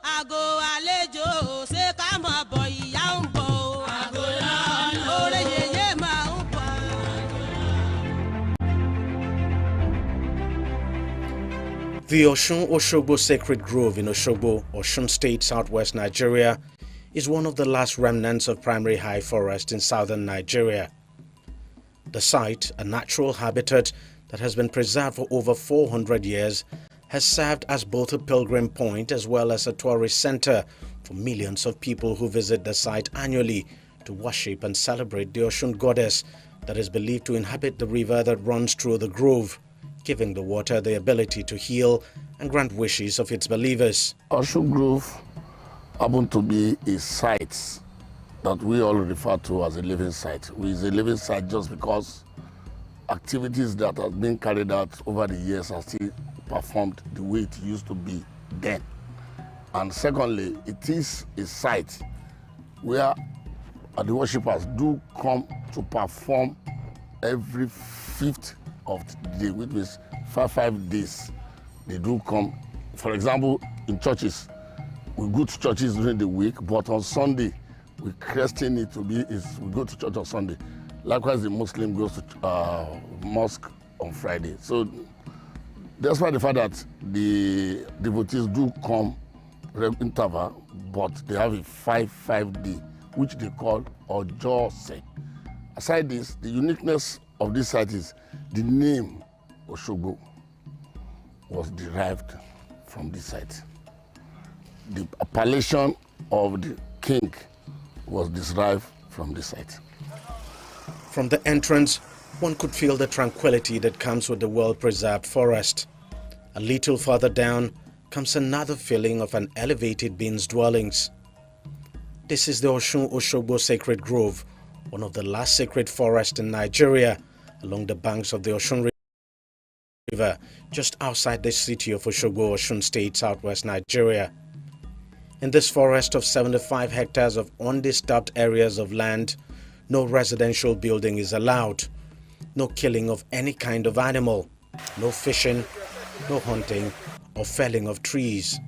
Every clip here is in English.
The Osun-Osogbo Sacred Grove in Osogbo, Osun State, southwest Nigeria, is one of the last remnants of primary high forest in southern Nigeria. The site, a natural habitat that has been preserved for over 400 years, has served as both a pilgrim point as well as a tourist center for millions of people who visit the site annually to worship and celebrate the Osun goddess that is believed to inhabit the river that runs through the grove, giving the water the ability to heal and grant wishes of its believers. Osun Grove happened to be a site that we all refer to as a living site. It is a living site just because activities that have been carried out over the years are still performed the way it used to be then. And secondly, it is a site where the worshippers do come to perform every 5th of the day, which means 5 days. They do come. For example, in churches, we go to churches during the week, but on Sunday, we christen it to be, we go to church on Sunday. Likewise, the Muslim goes to mosque on Friday. So despite the fact that the devotees do come interval, but they have a 5-day, which they call Ojose. Aside this, the uniqueness of this site is the name Osogbo was derived from this site. The appellation of the king was derived from this site. From the entrance, one could feel the tranquility that comes with the well-preserved forest. A little further down comes another feeling of an elevated being's dwellings. This is the Osun-Osogbo Sacred Grove, one of the last sacred forests in Nigeria, along the banks of the Osun River, just outside the city of Osogbo, Osun State, southwest Nigeria. In this forest of 75 hectares of undisturbed areas of land, no residential building is allowed, no killing of any kind of animal, no fishing, no hunting or felling of trees.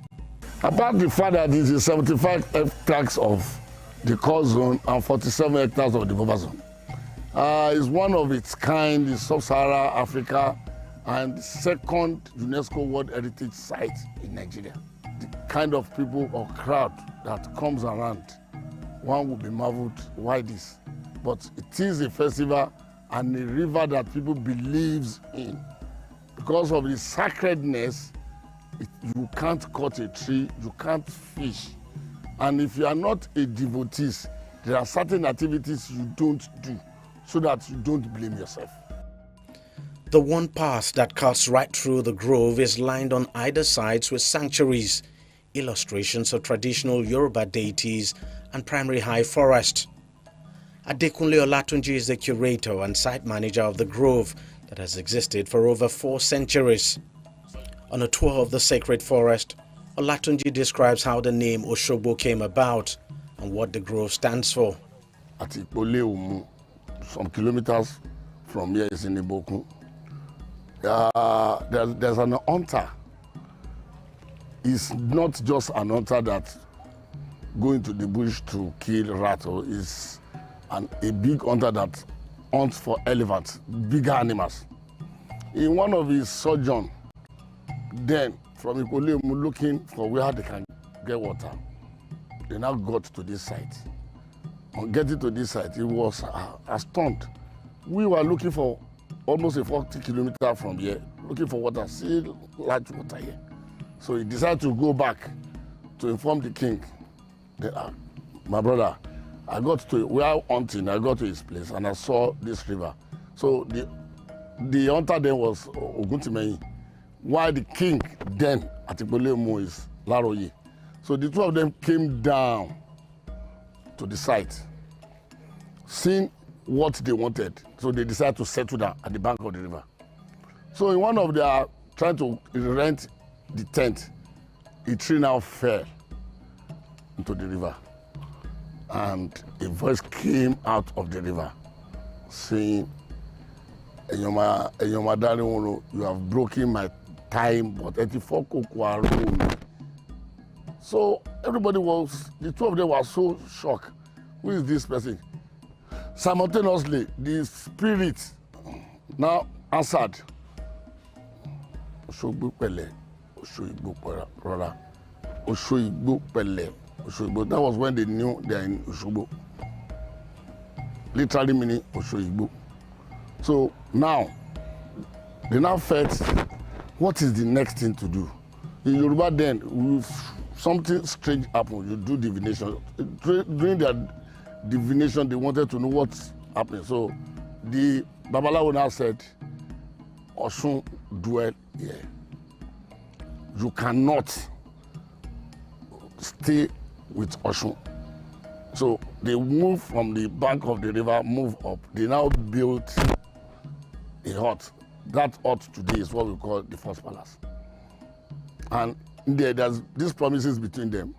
Apart the fact that it is 75 hectares of the core zone and 47 hectares of the buffer zone, is one of its kind in sub-Saharan Africa and second UNESCO World Heritage Site in Nigeria. The kind of people or crowd that comes around, one will be marveled why this. But it is a festival and a river that people believes in. Because of the sacredness, you can't cut a tree, you can't fish. And if you are not a devotee, there are certain activities you don't do so that you don't blame yourself. The one path that cuts right through the grove is lined on either sides with sanctuaries, illustrations of traditional Yoruba deities and primary high forest. Adekunle Olatunji is the curator and site manager of the grove that has existed for over 4 centuries. On a tour of the sacred forest, Olatunji describes how the name Osogbo came about and what the grove stands for. At Ipole, some kilometers from here is in Iboku. There's an hunter. It's not just an hunter that going to the bush to kill rats, or is a big hunter that hunts for elephants, bigger animals. In one of his sojourn, then from Ipole looking for where they can get water, they now got to this site. On getting to this site, he was astounded. We were looking for almost a 40 kilometers from here, looking for water, still large water here. So he decided to go back to inform the king. My brother, I got to, we are hunting, I got to his place and I saw this river. So the hunter then was Oguntimeyin, while the king then at Ipolemu is Laroye. So the two of them came down to the site, seeing what they wanted. So they decided to settle down at the bank of the river. So in one of their trying to rent the tent, a tree now fell into the river. And a voice came out of the river saying, Enyoma darling, you have broken my time, but 84 kokwa. So everybody was, the two of them were so shocked. Who is this person? Simultaneously, the spirit now answered. Oshogbo pele, Oshogbo rora, Oshogbo pele, Oshogbo. That was when they knew they are in Oshogbo. Literally meaning Oshogbo. So now, they now felt, what is the next thing to do? In Yoruba then, something strange happened. You do divination. During their divination, they wanted to know what's happening. So the Babalawo now said, Oshun dwell here. You cannot stay with Oshun. So they moved from the bank of the river, moved up. They now built a hut. That hut today is what we call the first palace. And there's these promises between them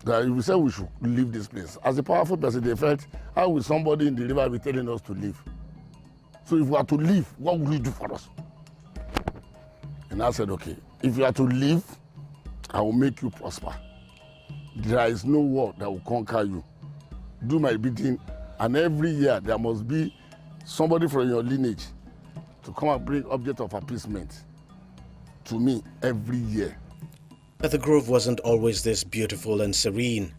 that if we say we should leave this place, as a powerful person, they felt, how will somebody in the river be telling us to leave? So if we are to leave, what will you do for us? And I said, okay, if you are to leave, I will make you prosper. There is no war that will conquer you. Do my bidding, and every year there must be somebody from your lineage to come and bring object of appeasement to me every year. But the grove wasn't always this beautiful and serene.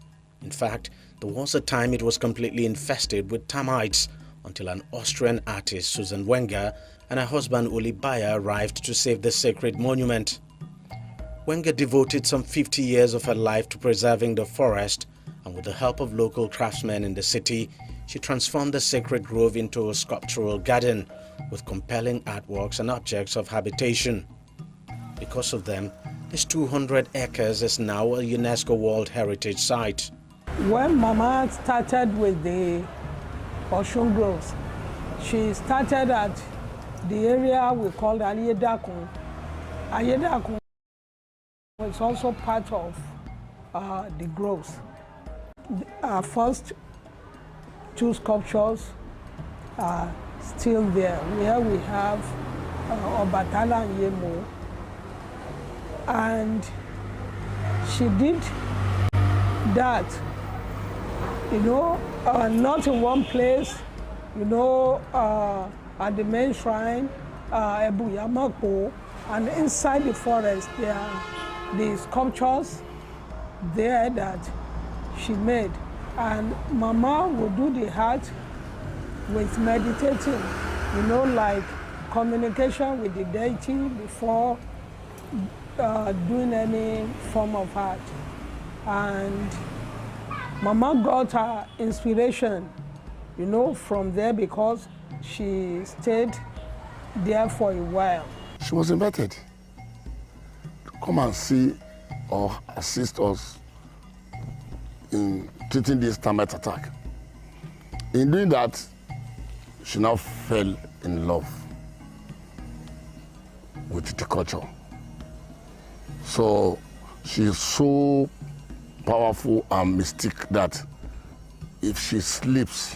In fact, there was a time it was completely infested with termites until an Austrian artist, Susan Wenger, and her husband Uli Bayer arrived to save the sacred monument. Wenger devoted some 50 years of her life to preserving the forest, and with the help of local craftsmen in the city, she transformed the sacred grove into a sculptural garden with compelling artworks and objects of habitation. Because of them, this 200 acres is now a UNESCO World Heritage Site. When Mama started with the Oshun Groves, she started at the area we called Ayedakun. Ayedakun was also part of the groves. Our first two sculptures are still there, where we have Obatala and Yemo. And she did that, not in one place, at the main shrine, Ebu Yamako, and inside the forest there are the sculptures there that she made. And Mama would do the heart with meditating, like communication with the deity before doing any form of art. And Mama got her inspiration, from there, because she stayed there for a while. She was invited to come and see or assist us in treating this termite attack. In doing that, she now fell in love with the culture. So she is so powerful and mystic that if she sleeps,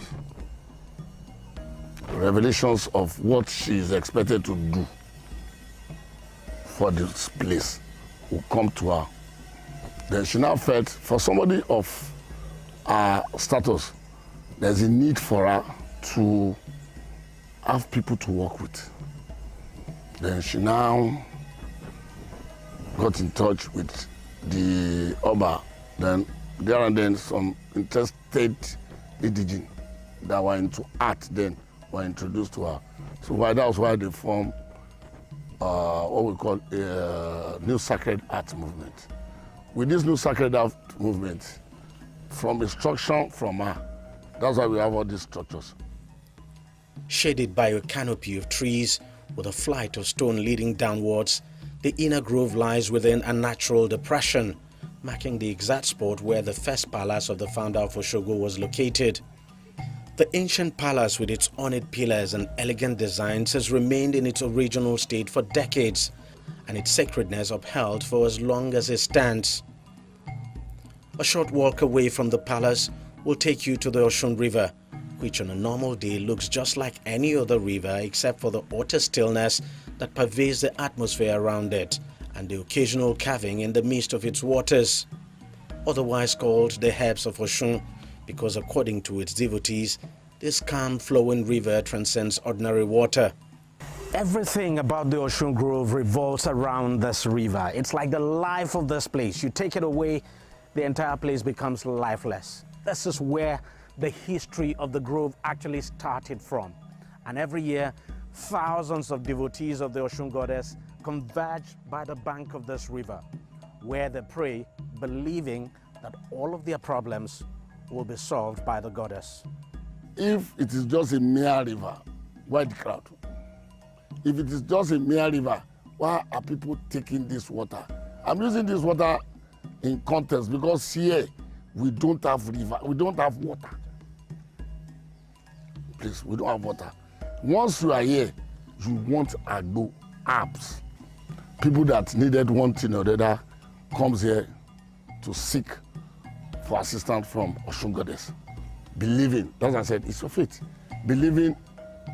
revelations of what she is expected to do for this place will come to her. Then she now felt, for somebody of her status, there's a need for her to have people to work with. Then she now got in touch with the Oba. Then there and then some interested indigenes that were into art then were introduced to her. So that was why they formed what we call a new sacred art movement. With this new sacred art movement, from instruction from her, that's why we have all these structures. Shaded by a canopy of trees with a flight of stone leading downwards, the inner grove lies within a natural depression, marking the exact spot where the first palace of the founder of Osogbo was located. The ancient palace with its ornate pillars and elegant designs has remained in its original state for decades, and its sacredness upheld for as long as it stands. A short walk away from the palace will take you to the Osun River, which on a normal day looks just like any other river except for the utter stillness that pervades the atmosphere around it and the occasional calving in the midst of its waters, otherwise called the Herbs of Osun, because according to its devotees, this calm flowing river transcends ordinary water. Everything about the Osun Grove revolves around this river. It's like the life of this place. You take it away, the entire place becomes lifeless. This is where the history of the grove actually started from. And every year, thousands of devotees of the Osun goddess converge by the bank of this river, where they pray, believing that all of their problems will be solved by the goddess. If it is just a mere river, why the crowd? If it is just a mere river, why are people taking this water? I'm using this water in context because here we don't have river, we don't have water. Please, we don't have water. Once you are here, you want agbo, herbs. People that needed one thing or the other comes here to seek for assistance from Osun goddess. Believing, as I said, it's your faith. Believing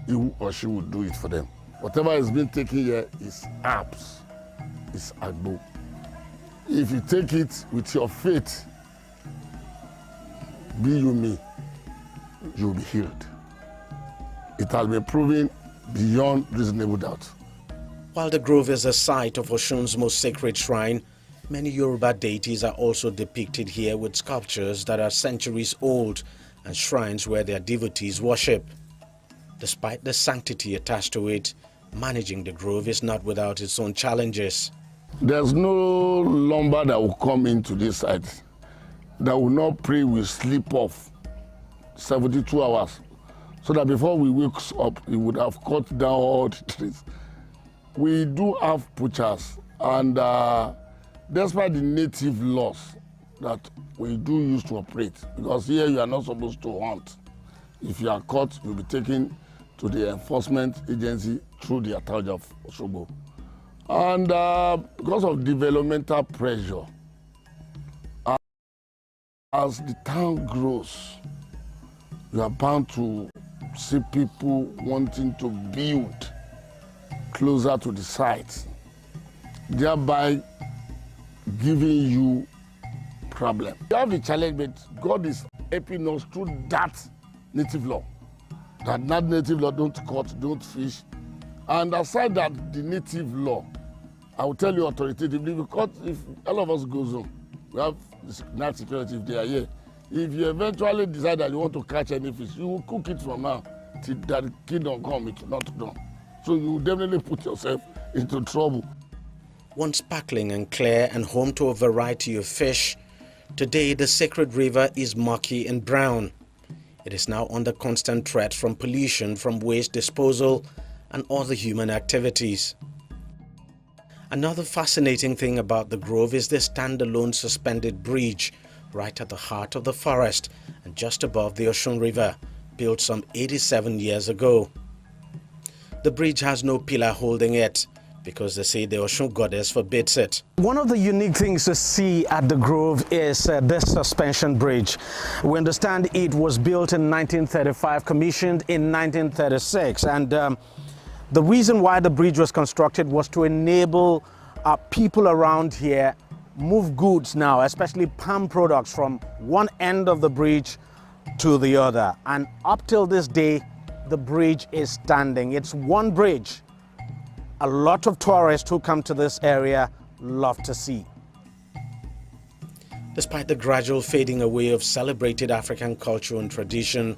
he or she will do it for them. Whatever is being taken here is herbs, is agbo. If you take it with your faith, be you me, you'll be healed. It has been proven beyond reasonable doubt. While the grove is the site of Osun's most sacred shrine, many Yoruba deities are also depicted here with sculptures that are centuries old and shrines where their devotees worship. Despite the sanctity attached to it, managing the grove is not without its own challenges. There's no lumber that will come into this site that will not pray will sleep off 72 hours. So that before we wake up, we would have cut down all the trees. We do have butchers, and despite the native laws that we do use to operate, because here you are not supposed to hunt. If you are caught, you'll be taken to the enforcement agency through the Atauja of Osogbo. And because of developmental pressure, as the town grows, you are bound to see people wanting to build closer to the site, thereby giving you problem. You have the challenge, but God is helping us through that native law. That native law, don't cut, don't fish. And aside that, the native law, I will tell you authoritatively, because if all of us goes home, we have night security if they are here. If you eventually decide that you want to catch any fish, you will cook it from now till that kingdom come, it will not done. So you will definitely put yourself into trouble. Once sparkling and clear and home to a variety of fish, today the sacred river is murky and brown. It is now under constant threat from pollution from waste disposal and other human activities. Another fascinating thing about the grove is the standalone suspended bridge right at the heart of the forest and just above the Osun River, built some 87 years ago. The bridge has no pillar holding it because they say the Osun goddess forbids it. One of the unique things to see at the grove is this suspension bridge. We understand it was built in 1935, commissioned in 1936, and the reason why the bridge was constructed was to enable people around here move goods now, especially palm products, from one end of the bridge to the other. And up till this day, the bridge is standing. It's one bridge a lot of tourists who come to this area love to see. Despite the gradual fading away of celebrated African culture and tradition,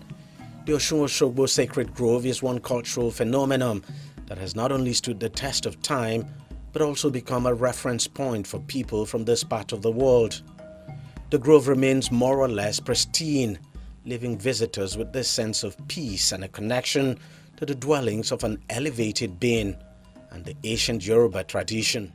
the Osun-Osogbo Sacred Grove is one cultural phenomenon that has not only stood the test of time, but also become a reference point for people from this part of the world. The grove remains more or less pristine, leaving visitors with this sense of peace and a connection to the dwellings of an elevated being and the ancient Yoruba tradition.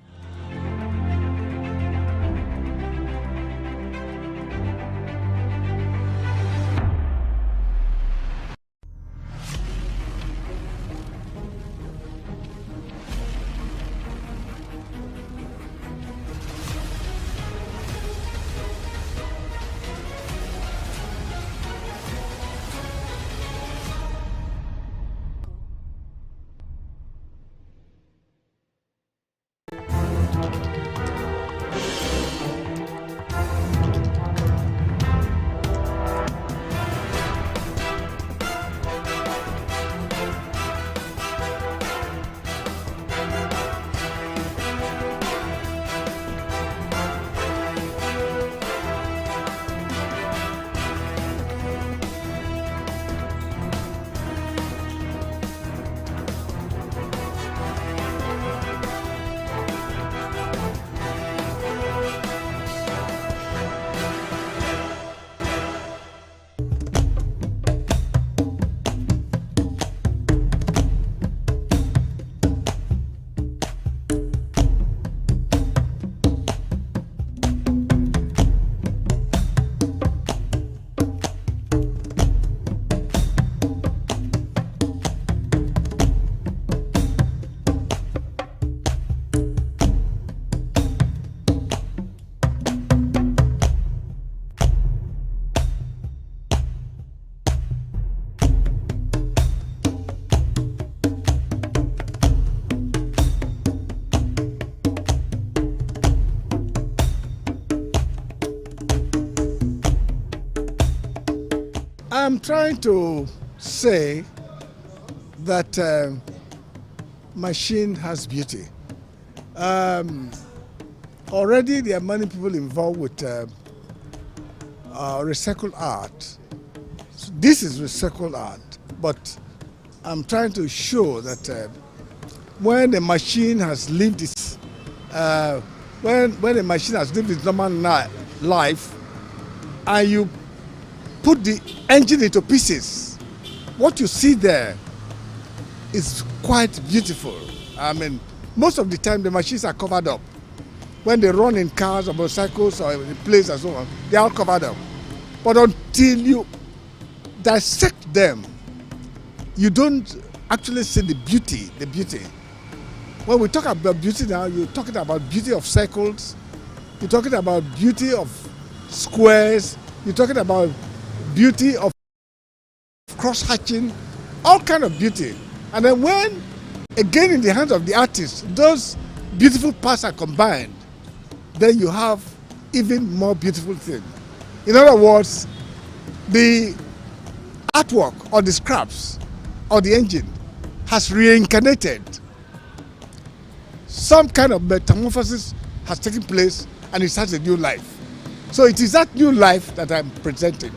I'm trying to say that machine has beauty. Already there are many people involved with recycled art. So this is recycled art, but I'm trying to show that when the machine has lived its when the machine has lived its normal life, and you put the engine into pieces, what you see there is quite beautiful. I mean, most of the time the machines are covered up. When they run in cars or motorcycles or in planes and so on, they're all covered up. But until you dissect them, you don't actually see the beauty, When we talk about beauty now, you're talking about beauty of circles, you're talking about beauty of squares, you're talking about beauty of cross-hatching, all kind of beauty. And then when, again in the hands of the artist, those beautiful parts are combined, then you have even more beautiful thing. In other words, the artwork or the scraps or the engine has reincarnated. Some kind of metamorphosis has taken place and it has a new life. So it is that new life that I'm presenting.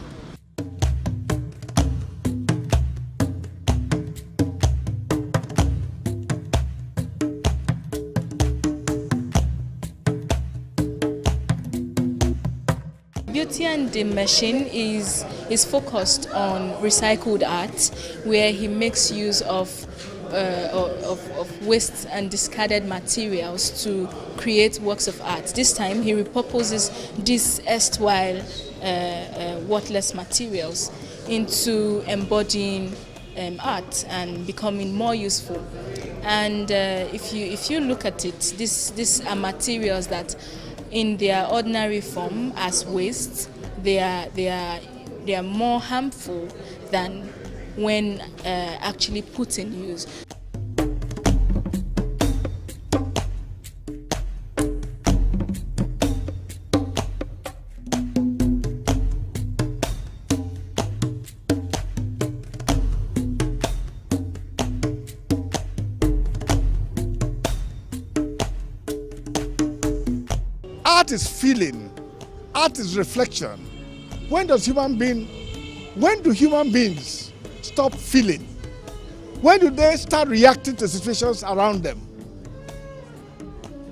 Beauty and the Machine is focused on recycled art, where he makes use of waste and discarded materials to create works of art. This time he repurposes these erstwhile worthless materials into embodying art and becoming more useful. And if you look at it, these are materials that in their ordinary form as waste, they are more harmful than when actually put in use. Art is feeling, art is reflection. When do human beings stop feeling? When do they start reacting to situations around them?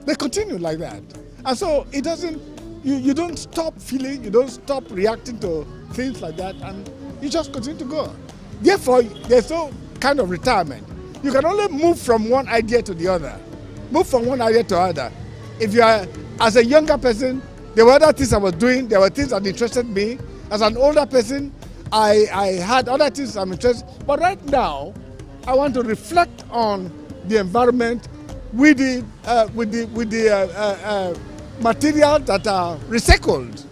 They continue like that. And so it doesn't, you don't stop feeling, you don't stop reacting to things like that, and you just continue to go. Therefore, there's no kind of retirement. You can only move from one idea to the other. Move from one idea to the other. If you are, as a younger person, there were other things I was doing, there were things that interested me. As an older person, I had other things I'm interested in. But right now, I want to reflect on the environment with the material that are recycled.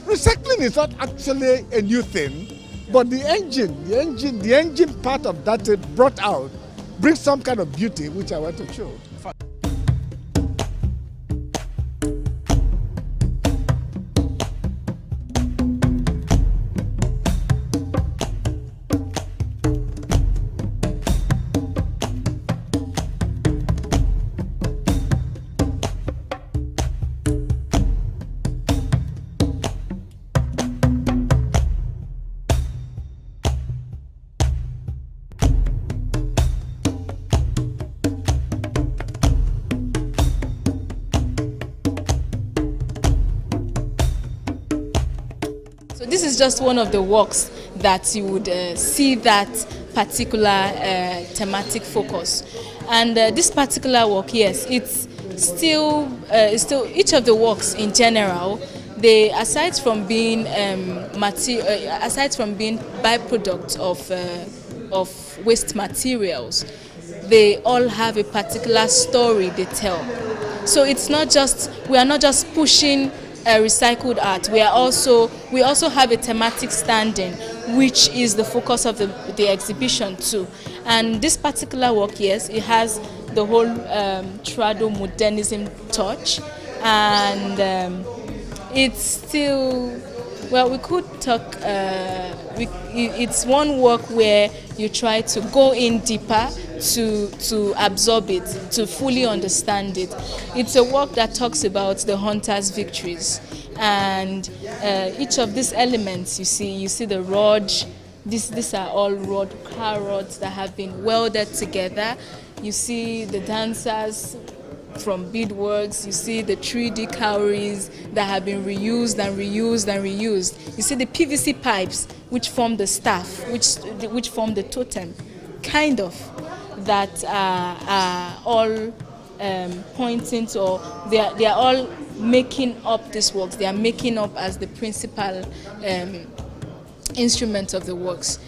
Recycling is not actually a new thing, but the engine part of that brought out brings some kind of beauty, which I want to show. So this is just one of the works that you would see that particular thematic focus. And this particular work, yes, it's still each of the works in general, they aside from being byproducts of waste materials, they all have a particular story they tell. So it's not just, we are not just pushing recycled art. We also have a thematic standing, which is the focus of the exhibition too. And this particular work, yes, it has the whole trado modernism touch, and it's still Well, we could talk, it's one work where you try to go in deeper to absorb it, to fully understand it. It's a work that talks about the hunter's victories. And each of these elements, you see the rod, these are all car rods that have been welded together. You see the dancers from beadworks, you see the 3D cowries that have been reused and reused and reused. You see the PVC pipes which form the staff, which form the totem, kind of, that are all pointing to, or they are all making up these works. They are making up as the principal instrument of the works.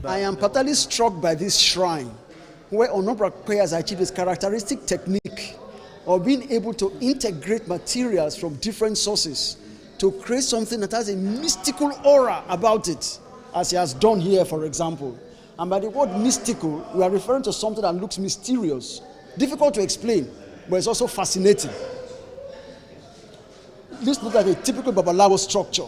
I am particularly struck by this shrine, where Onobrakwe has achieved his characteristic technique of being able to integrate materials from different sources to create something that has a mystical aura about it, as he has done here, for example. And by the word mystical, we are referring to something that looks mysterious, difficult to explain, but it's also fascinating. This looks like a typical Babalawo structure,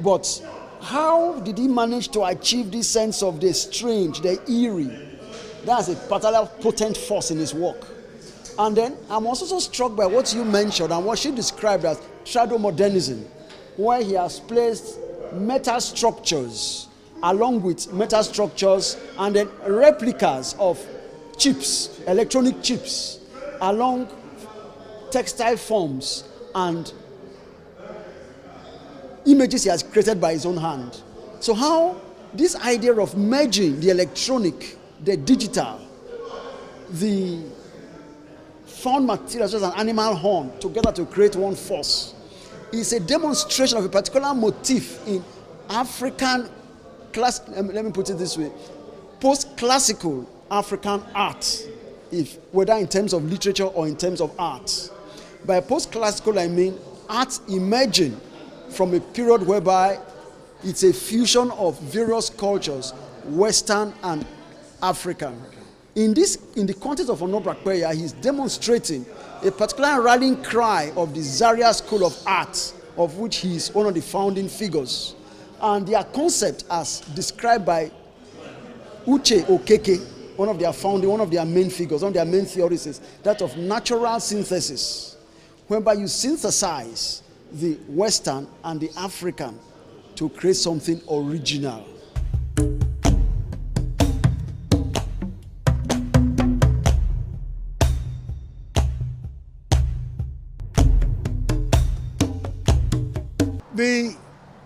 but how did he manage to achieve this sense of the strange, the eerie? That's a particular potent force in his work. And then I'm also so struck by what you mentioned and what she described as shadow modernism, where he has placed metal structures along with metal structures and then replicas of chips, electronic chips, along textile forms and images he has created by his own hand. So how this idea of merging the electronic, the digital, the found materials such as an animal horn together to create one force is a demonstration of a particular motif in African let me put it this way, post-classical African art, whether in terms of literature or in terms of art. By post-classical I mean art emerging from a period whereby it's a fusion of various cultures, Western and African. In the context of Onobrakwe, he's demonstrating a particular rallying cry of the Zaria School of Art, of which he is one of the founding figures. And their concept, as described by Uche Okeke, one of their main figures, one of their main theories, is that of natural synthesis, whereby you synthesize the Western and the African to create something original. The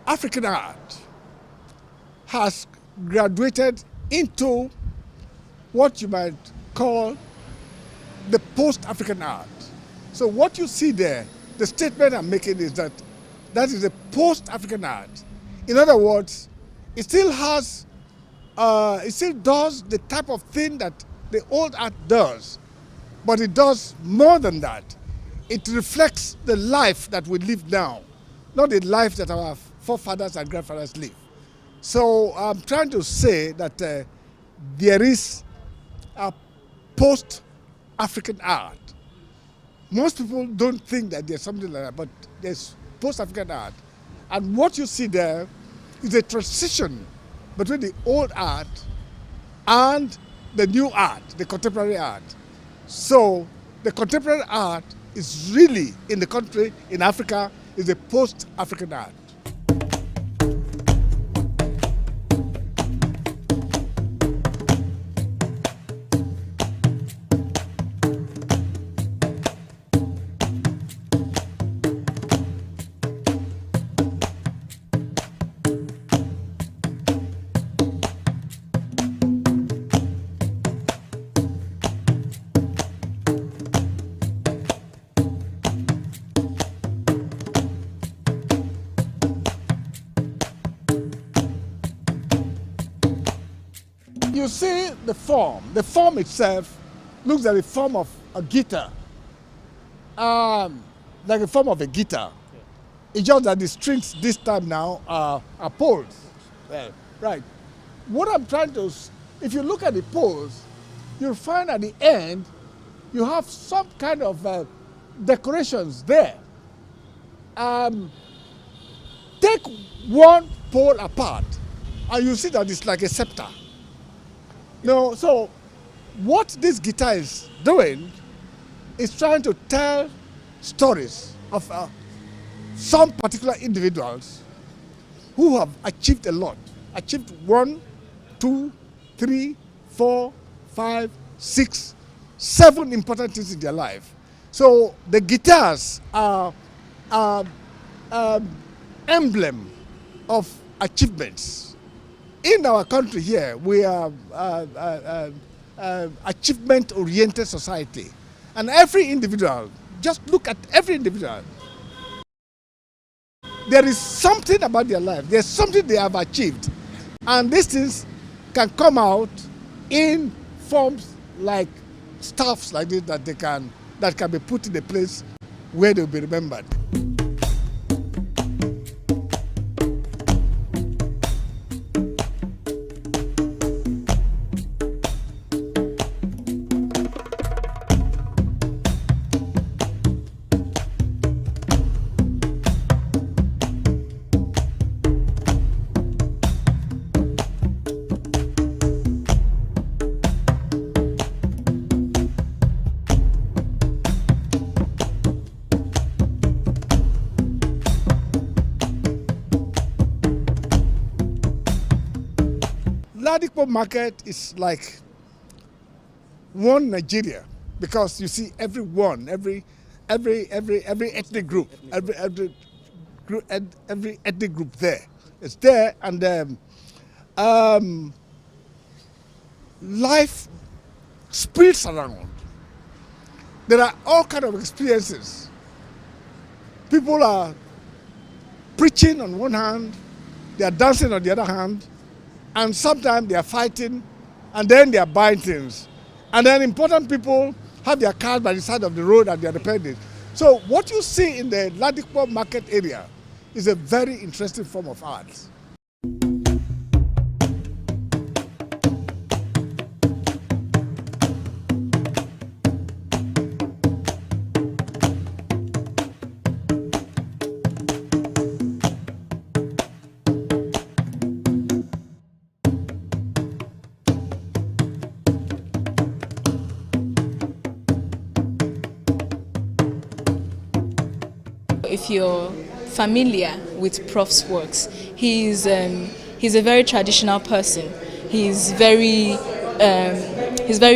African art has graduated into what you might call the post-African art. So what you see there, the statement I'm making is that that is a post-African art. In other words, it still does the type of thing that the old art does, but it does more than that. It reflects the life that we live now, not the life that our forefathers and grandfathers lived. So I'm trying to say that there is a post-African art. Most people don't think that there's something like that, but there's post-African art. And what you see there is a transition between the old art and the new art, the contemporary art. So the contemporary art is really, in the country, in Africa, is a post-African art. you see the form. The form itself looks like the form of a guitar, like the form of a guitar. It's just that the strings this time now are poles. Right. What I'm trying to, if you look at the poles, you'll find at the end you have some kind of decorations there. Take one pole apart, and you see that it's like a scepter. No, so what this guitar is doing is trying to tell stories of some particular individuals who have achieved a lot, achieved 1, 2, 3, 4, 5, 6, 7 important things in their life. So the guitars are emblem of achievements. In our country here, we are achievement-oriented society. And every individual, just look at every individual. There is something about their life. There's something they have achieved. And these things can come out in forms like stuffs like this that can be put in a place where they'll be remembered. Ladipo market is like one Nigeria, because you see every ethnic group, every ethnic group there. It's there, and life spills around. There are all kinds of experiences. People are preaching on one hand, they are dancing on the other hand, and sometimes they are fighting, and then they are buying things. And then important people have their cars by the side of the road and they are repairing it. So what you see in the Ladipo market area is a very interesting form of art. If you're familiar with Prof's works, he's a very traditional person. He's very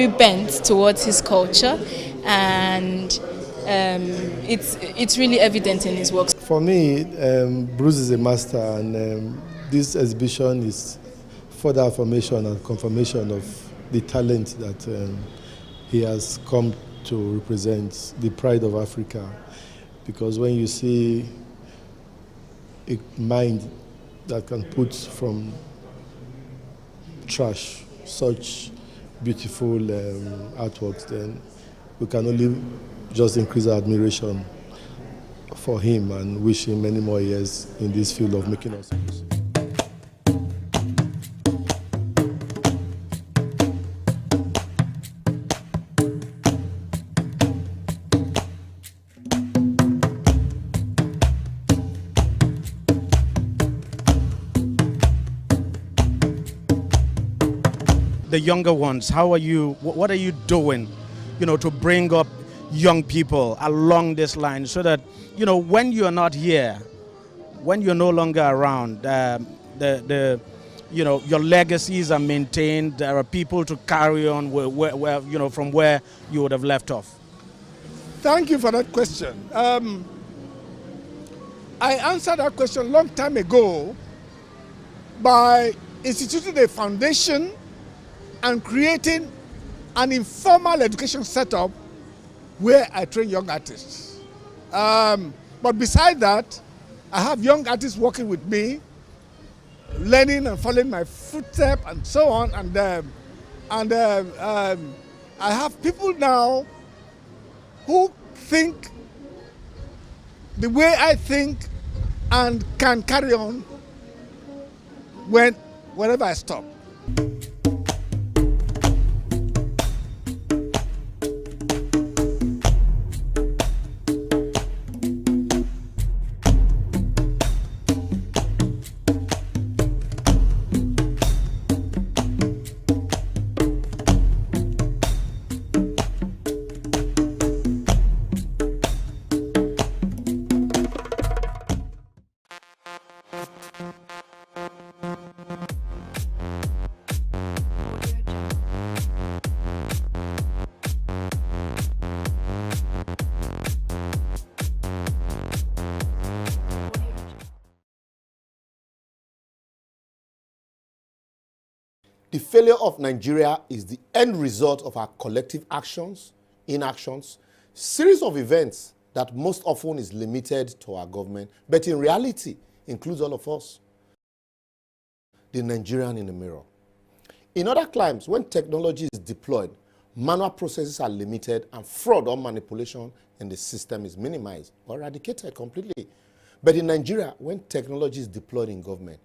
bent towards his culture, and it's really evident in his works. For me, Bruce is a master, and this exhibition is further affirmation and confirmation of the talent that he has come to represent, the pride of Africa. Because when you see a mind that can put from trash such beautiful artworks, then we can only just increase our admiration for him and wish him many more years in this field of making us. The younger ones, how are you, what are you doing, to bring up young people along this line so that, when you're not here, when you're no longer around, your legacies are maintained, there are people to carry on from where you would have left off? Thank you for that question. I answered that question a long time ago by instituting a foundation and creating an informal education setup where I train young artists. But beside that, I have young artists working with me, learning and following my footsteps and so on. And And I have people now who think the way I think and can carry on whenever I stop. The failure of Nigeria is the end result of our collective actions, inactions, series of events that most often is limited to our government, but in reality includes all of us. The Nigerian in the mirror. In other climes, when technology is deployed, manual processes are limited and fraud or manipulation in the system is minimized or eradicated completely. But in Nigeria, when technology is deployed in government,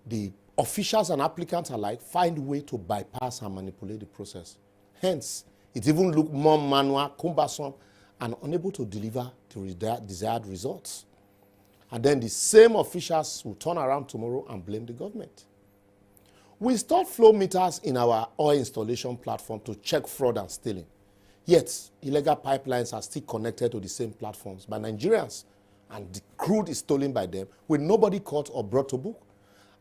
the officials and applicants alike find a way to bypass and manipulate the process. Hence, it even looks more manual, cumbersome, and unable to deliver the desired results. And then the same officials will turn around tomorrow and blame the government. We installed flow meters in our oil installation platform to check fraud and stealing. Yet, illegal pipelines are still connected to the same platforms by Nigerians, and the crude is stolen by them with nobody caught or brought to book.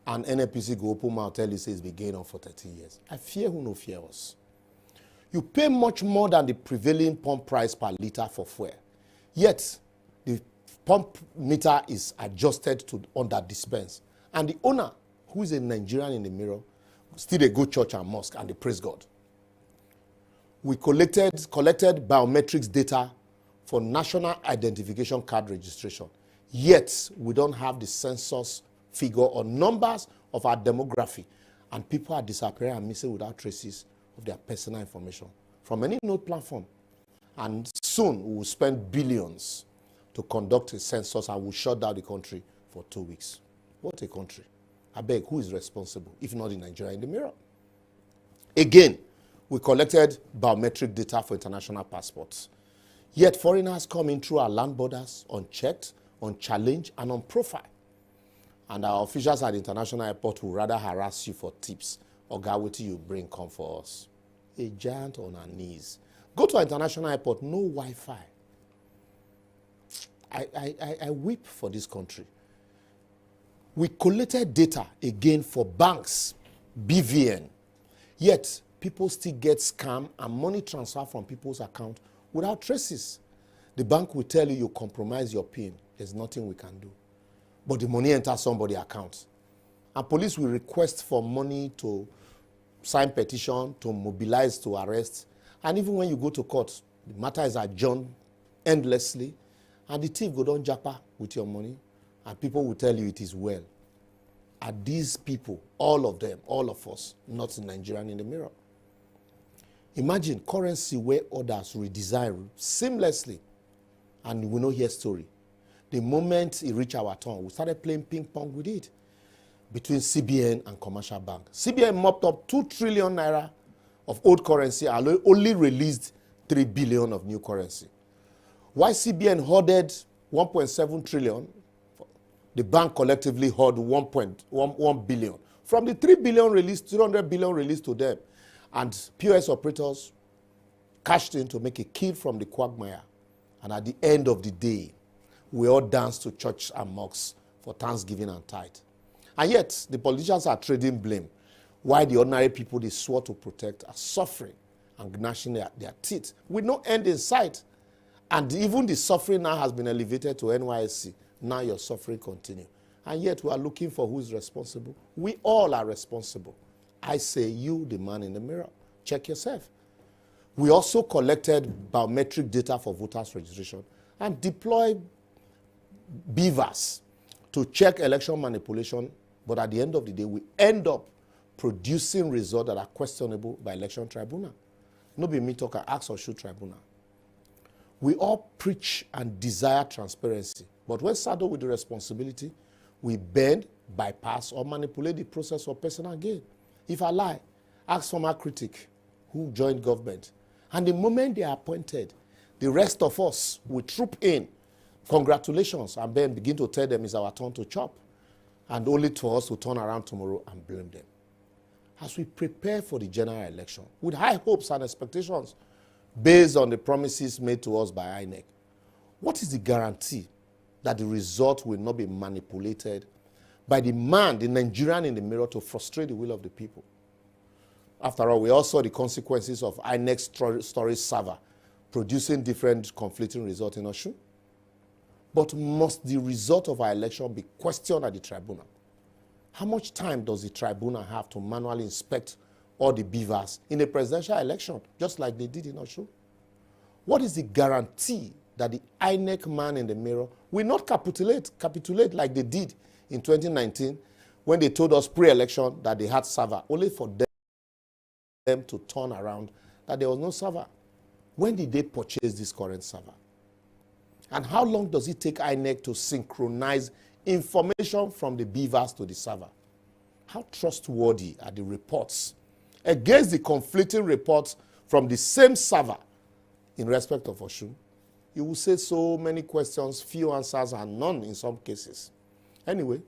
And NNPC go open mouth tell you say it's been going on for 30 years. I fear who no fear us. You pay much more than the prevailing pump price per liter for fuel. Yet, the pump meter is adjusted to under dispense. And the owner, who is a Nigerian in the mirror, still they go church and mosque and they praise God. We collected biometrics data for national identification card registration. Yet, we don't have the census figure or numbers of our demography, and people are disappearing and missing without traces of their personal information from any node platform. And soon we will spend billions to conduct a census and will shut down the country for 2 weeks. What a country. I beg, who is responsible, if not the Nigeria in the mirror? Again, we collected biometric data for international passports. Yet foreigners come in through our land borders unchecked, unchallenged, and unprofiled. And our officials at the international airport will rather harass you for tips or God, what you bring come for us. A giant on our knees. Go to our international airport, no Wi-Fi. I weep for this country. We collected data again for banks, BVN. Yet people still get scammed and money transfer from people's account without traces. The bank will tell you compromise your PIN. There's nothing we can do. But the money enters somebody's account. And police will request for money to sign petition, to mobilize, to arrest. And even when you go to court, the matter is adjourned endlessly. And the thief go down japa with your money. And people will tell you it is well. Are these people, all of them, all of us, not the Nigerian in the mirror? Imagine currency where others redesign seamlessly. And we know hear story. The moment it reached our turn, we started playing ping pong with it between CBN and commercial bank. CBN mopped up 2 trillion naira of old currency and only released 3 billion of new currency. While CBN hoarded 1.7 trillion, the bank collectively hoarded 1.1 billion. From the 3 billion released, 200 billion released to them. And POS operators cashed in to make a kill from the quagmire. And at the end of the day, we all dance to church and mosques for Thanksgiving and tithe. And yet, the politicians are trading blame, while the ordinary people they swore to protect are suffering and gnashing their teeth with no end in sight. And even the suffering now has been elevated to NYSC. Now your suffering continues. And yet we are looking for who is responsible. We all are responsible. I say you, the man in the mirror. Check yourself. We also collected biometric data for voters registration and deployed beavers to check election manipulation. But at the end of the day, we end up producing results that are questionable by election tribunal. No be me talk, ask or shoot tribunal. We all preach and desire transparency, but when saddled with the responsibility, we bend, bypass, or manipulate the process for personal gain. If I lie, ask former critic who joined government. And the moment they are appointed, the rest of us will troop in. Congratulations, and then begin to tell them it's our turn to chop. And only to us to turn around tomorrow and blame them. As we prepare for the general election, with high hopes and expectations, based on the promises made to us by INEC, what is the guarantee that the result will not be manipulated by the man, the Nigerian in the mirror, to frustrate the will of the people? After all, we all saw the consequences of INEC's storage server producing different conflicting results in Osun. But must the result of our election be questioned at the tribunal? How much time does the tribunal have to manually inspect all the beavers in a presidential election, just like they did in Osun? What is the guarantee that the INEC man in the mirror will not capitulate like they did in 2019 when they told us pre-election that they had server, only for them to turn around that there was no server? When did they purchase this current server? And how long does it take INEC to synchronize information from the beavers to the server? How trustworthy are the reports against the conflicting reports from the same server in respect of Osun? You will say so many questions, few answers, and none in some cases. Anyway,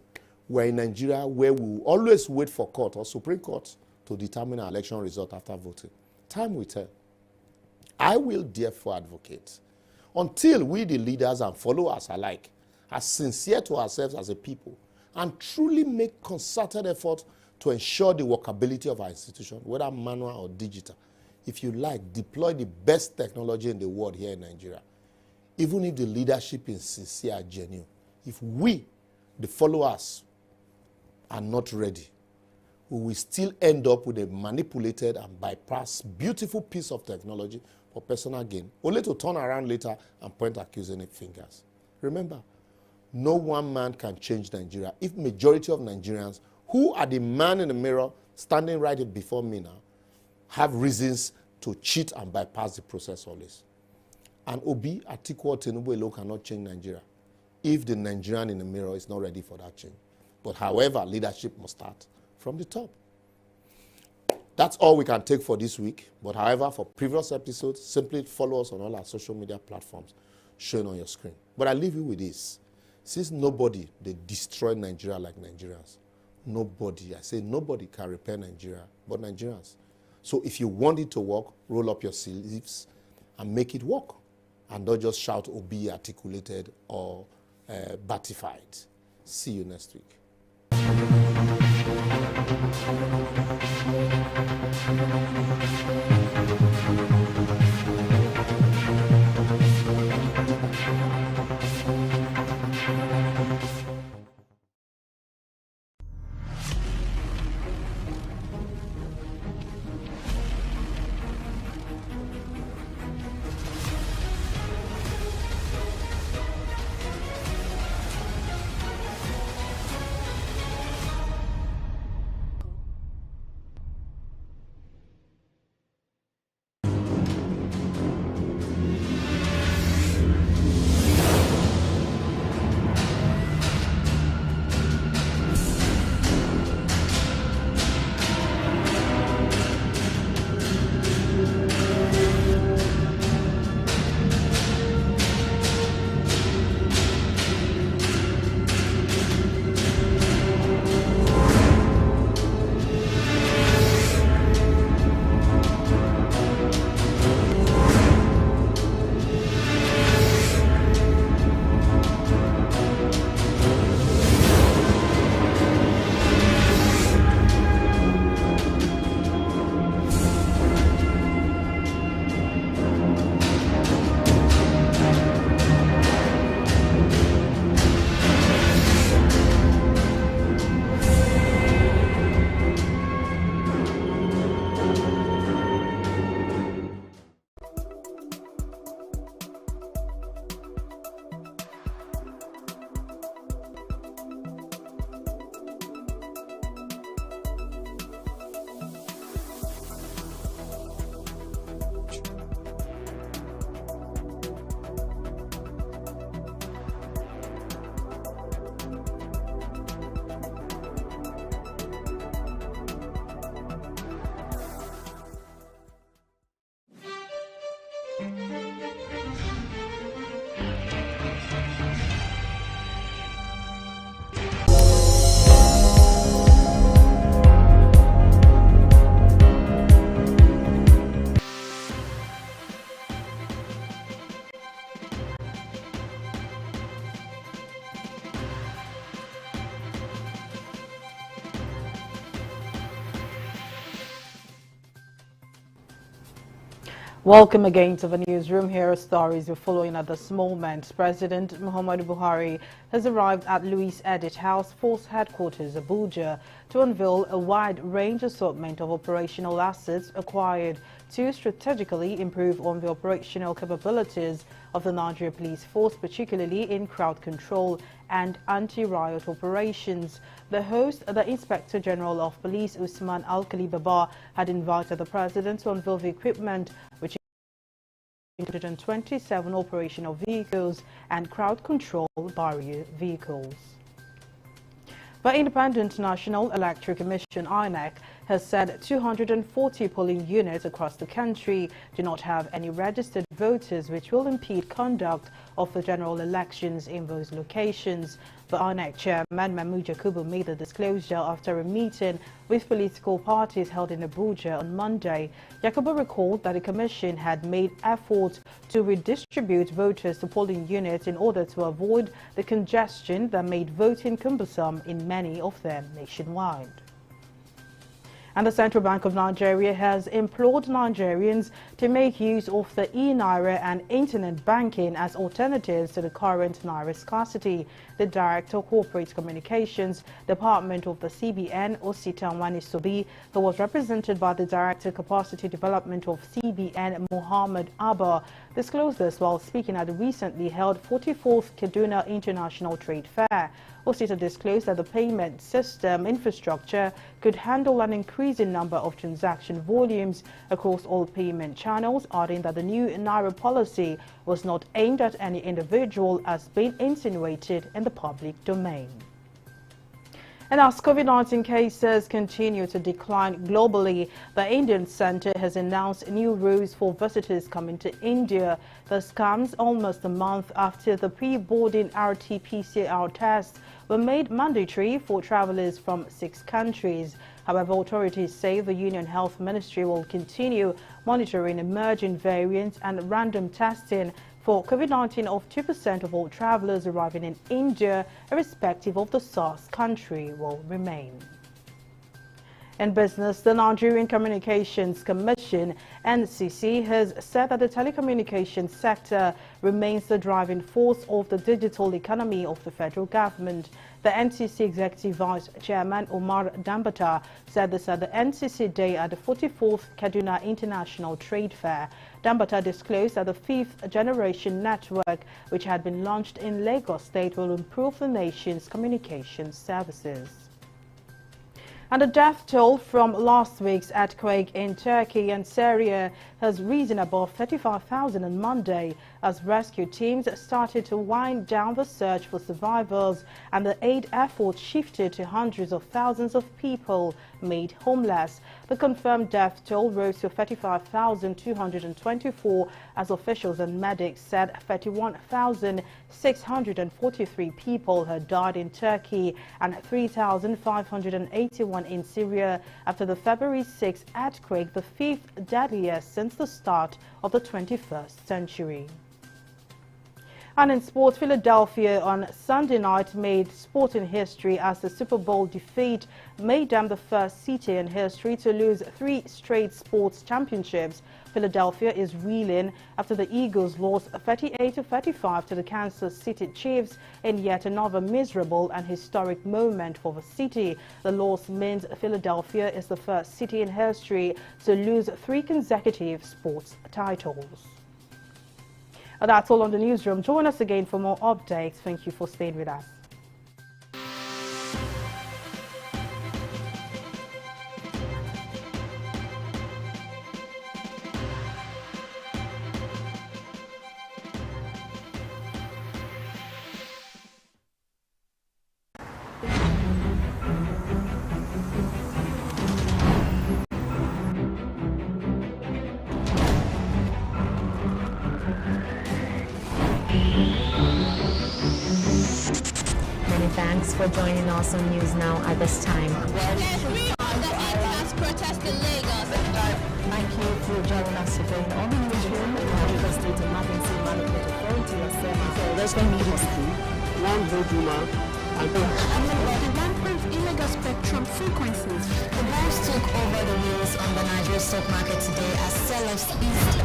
we're in Nigeria where we will always wait for court or Supreme Court to determine our election result after voting. Time will tell. I will therefore advocate, until we, the leaders and followers alike, are sincere to ourselves as a people and truly make concerted effort to ensure the workability of our institution, whether manual or digital. If you like, deploy the best technology in the world here in Nigeria. Even if the leadership is sincere and genuine, if we, the followers, are not ready, we will still end up with a manipulated and bypassed beautiful piece of technology for personal gain, only to turn around later and point accusing fingers. Remember, no one man can change Nigeria if majority of Nigerians, who are the man in the mirror standing right before me now, have reasons to cheat and bypass the process always. And Obi, Atiku, or Tinubu alone cannot change Nigeria if the Nigerian in the mirror is not ready for that change. But however, leadership must start from the top. That's all we can take for this week. But however, for previous episodes, simply follow us on all our social media platforms shown on your screen. But I leave you with this. Since nobody, they destroy Nigeria like Nigerians. Nobody, I say nobody can repair Nigeria but Nigerians. So if you want it to work, roll up your sleeves and make it work. And don't just shout or be articulated or batified. See you next week. Welcome again to the newsroom. Here are stories you're following at this moment. President Muhammadu Buhari has arrived at Louis Edit House Force Headquarters, Abuja, to unveil a wide-range assortment of operational assets acquired to strategically improve on the operational capabilities of the Nigeria Police Force, particularly in crowd control and anti-riot operations. The host, the Inspector General of Police, Usman Alkali Baba, had invited the president to unveil the equipment, which 127 operational vehicles and crowd control barrier vehicles. The Independent National Electoral Commission (INEC) has said 240 polling units across the country do not have any registered voters, which will impede conduct of the general elections in those locations. The INEC chairman, Mahmood Yakubu, made the disclosure after a meeting with political parties held in Abuja on Monday. Yakubu recalled that the commission had made efforts to redistribute voters to polling units in order to avoid the congestion that made voting cumbersome in many of them nationwide. And the Central Bank of Nigeria has implored Nigerians to make use of the e-Naira and internet banking as alternatives to the current Naira scarcity. The Director of Corporate Communications, Department of the CBN, Osita Wanisobi, who was represented by the Director Capacity Development of CBN, Muhammad Abba, disclosed this while speaking at the recently held 44th Kaduna International Trade Fair. Osita disclosed that the payment system infrastructure could handle an increasing number of transaction volumes across all payment channels, adding that the new Naira policy was not aimed at any individual as being insinuated in the public domain. And as COVID-19 cases continue to decline globally, the Indian Center has announced new rules for visitors coming to India. This comes almost a month after the pre-boarding RT-PCR tests were made mandatory for travelers from 6 countries. However, authorities say the Union Health Ministry will continue monitoring emerging variants and random testing for COVID-19 of 2% of all travelers arriving in India, irrespective of the source country, will remain. In business, the Nigerian Communications Commission, NCC, has said that the telecommunications sector remains the driving force of the digital economy of the federal government. The NCC Executive Vice Chairman Omar Dambata said this at the NCC Day at the 44th Kaduna International Trade Fair. Dambata disclosed that the 5th generation network, which had been launched in Lagos State, will improve the nation's communications services. And the death toll from last week's earthquake in Turkey and Syria has risen above 35,000 on Monday as rescue teams started to wind down the search for survivors and the aid effort shifted to hundreds of thousands of people made homeless. The confirmed death toll rose to 35,224 as officials and medics said 31,643 people had died in Turkey and 3,581 in Syria after the February 6 earthquake, the 5th deadliest since the start of the 21st century. And in sports, Philadelphia on Sunday night made sporting history as the Super Bowl defeat made them the first city in history to lose 3 straight sports championships. Philadelphia is reeling after the Eagles lost 38-35 to the Kansas City Chiefs in yet another miserable and historic moment for the city. The loss means Philadelphia is the first city in history to lose 3 consecutive sports titles. That's all on the newsroom. Join us again for more updates. Thank you for staying with us. Thanks for joining us on News Now at this time. Protest in Lagos. Thank you for joining us today on the newsroom. The Lagos State Emergency Management Authority has said Western Media School, one vote woman, and the rampant illegal spectrum frequencies. The bulls took over the wheels on the Nigeria stock market today as sellers eased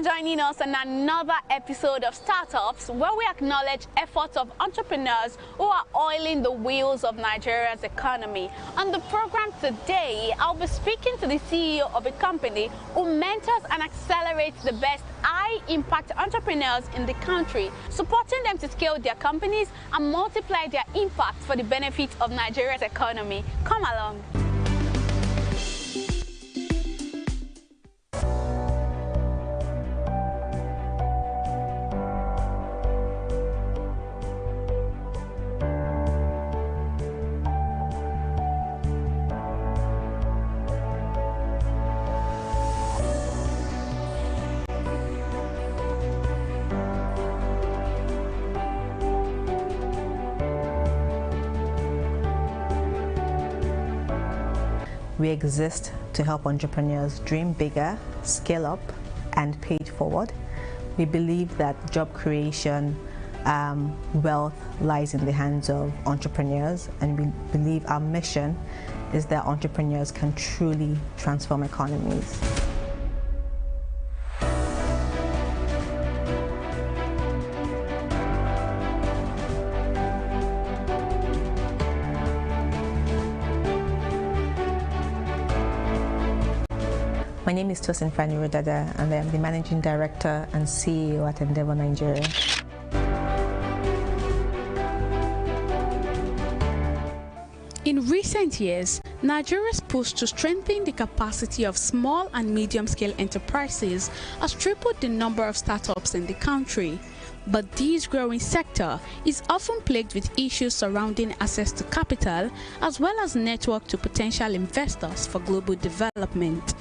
for joining us on another episode of Startups, where we acknowledge efforts of entrepreneurs who are oiling the wheels of Nigeria's economy. On the program today, I'll be speaking to the CEO of a company who mentors and accelerates the best high-impact entrepreneurs in the country, supporting them to scale their companies and multiply their impact for the benefit of Nigeria's economy. Come along. We exist to help entrepreneurs dream bigger, scale up, and pay it forward. We believe that job creation, wealth lies in the hands of entrepreneurs, and we believe our mission is that entrepreneurs can truly transform economies. My name is Tosin Fanirodada, and I am the Managing Director and CEO at Endeavor Nigeria. In recent years, Nigeria's push to strengthen the capacity of small and medium-scale enterprises has tripled the number of startups in the country. But this growing sector is often plagued with issues surrounding access to capital, as well as network to potential investors for global development.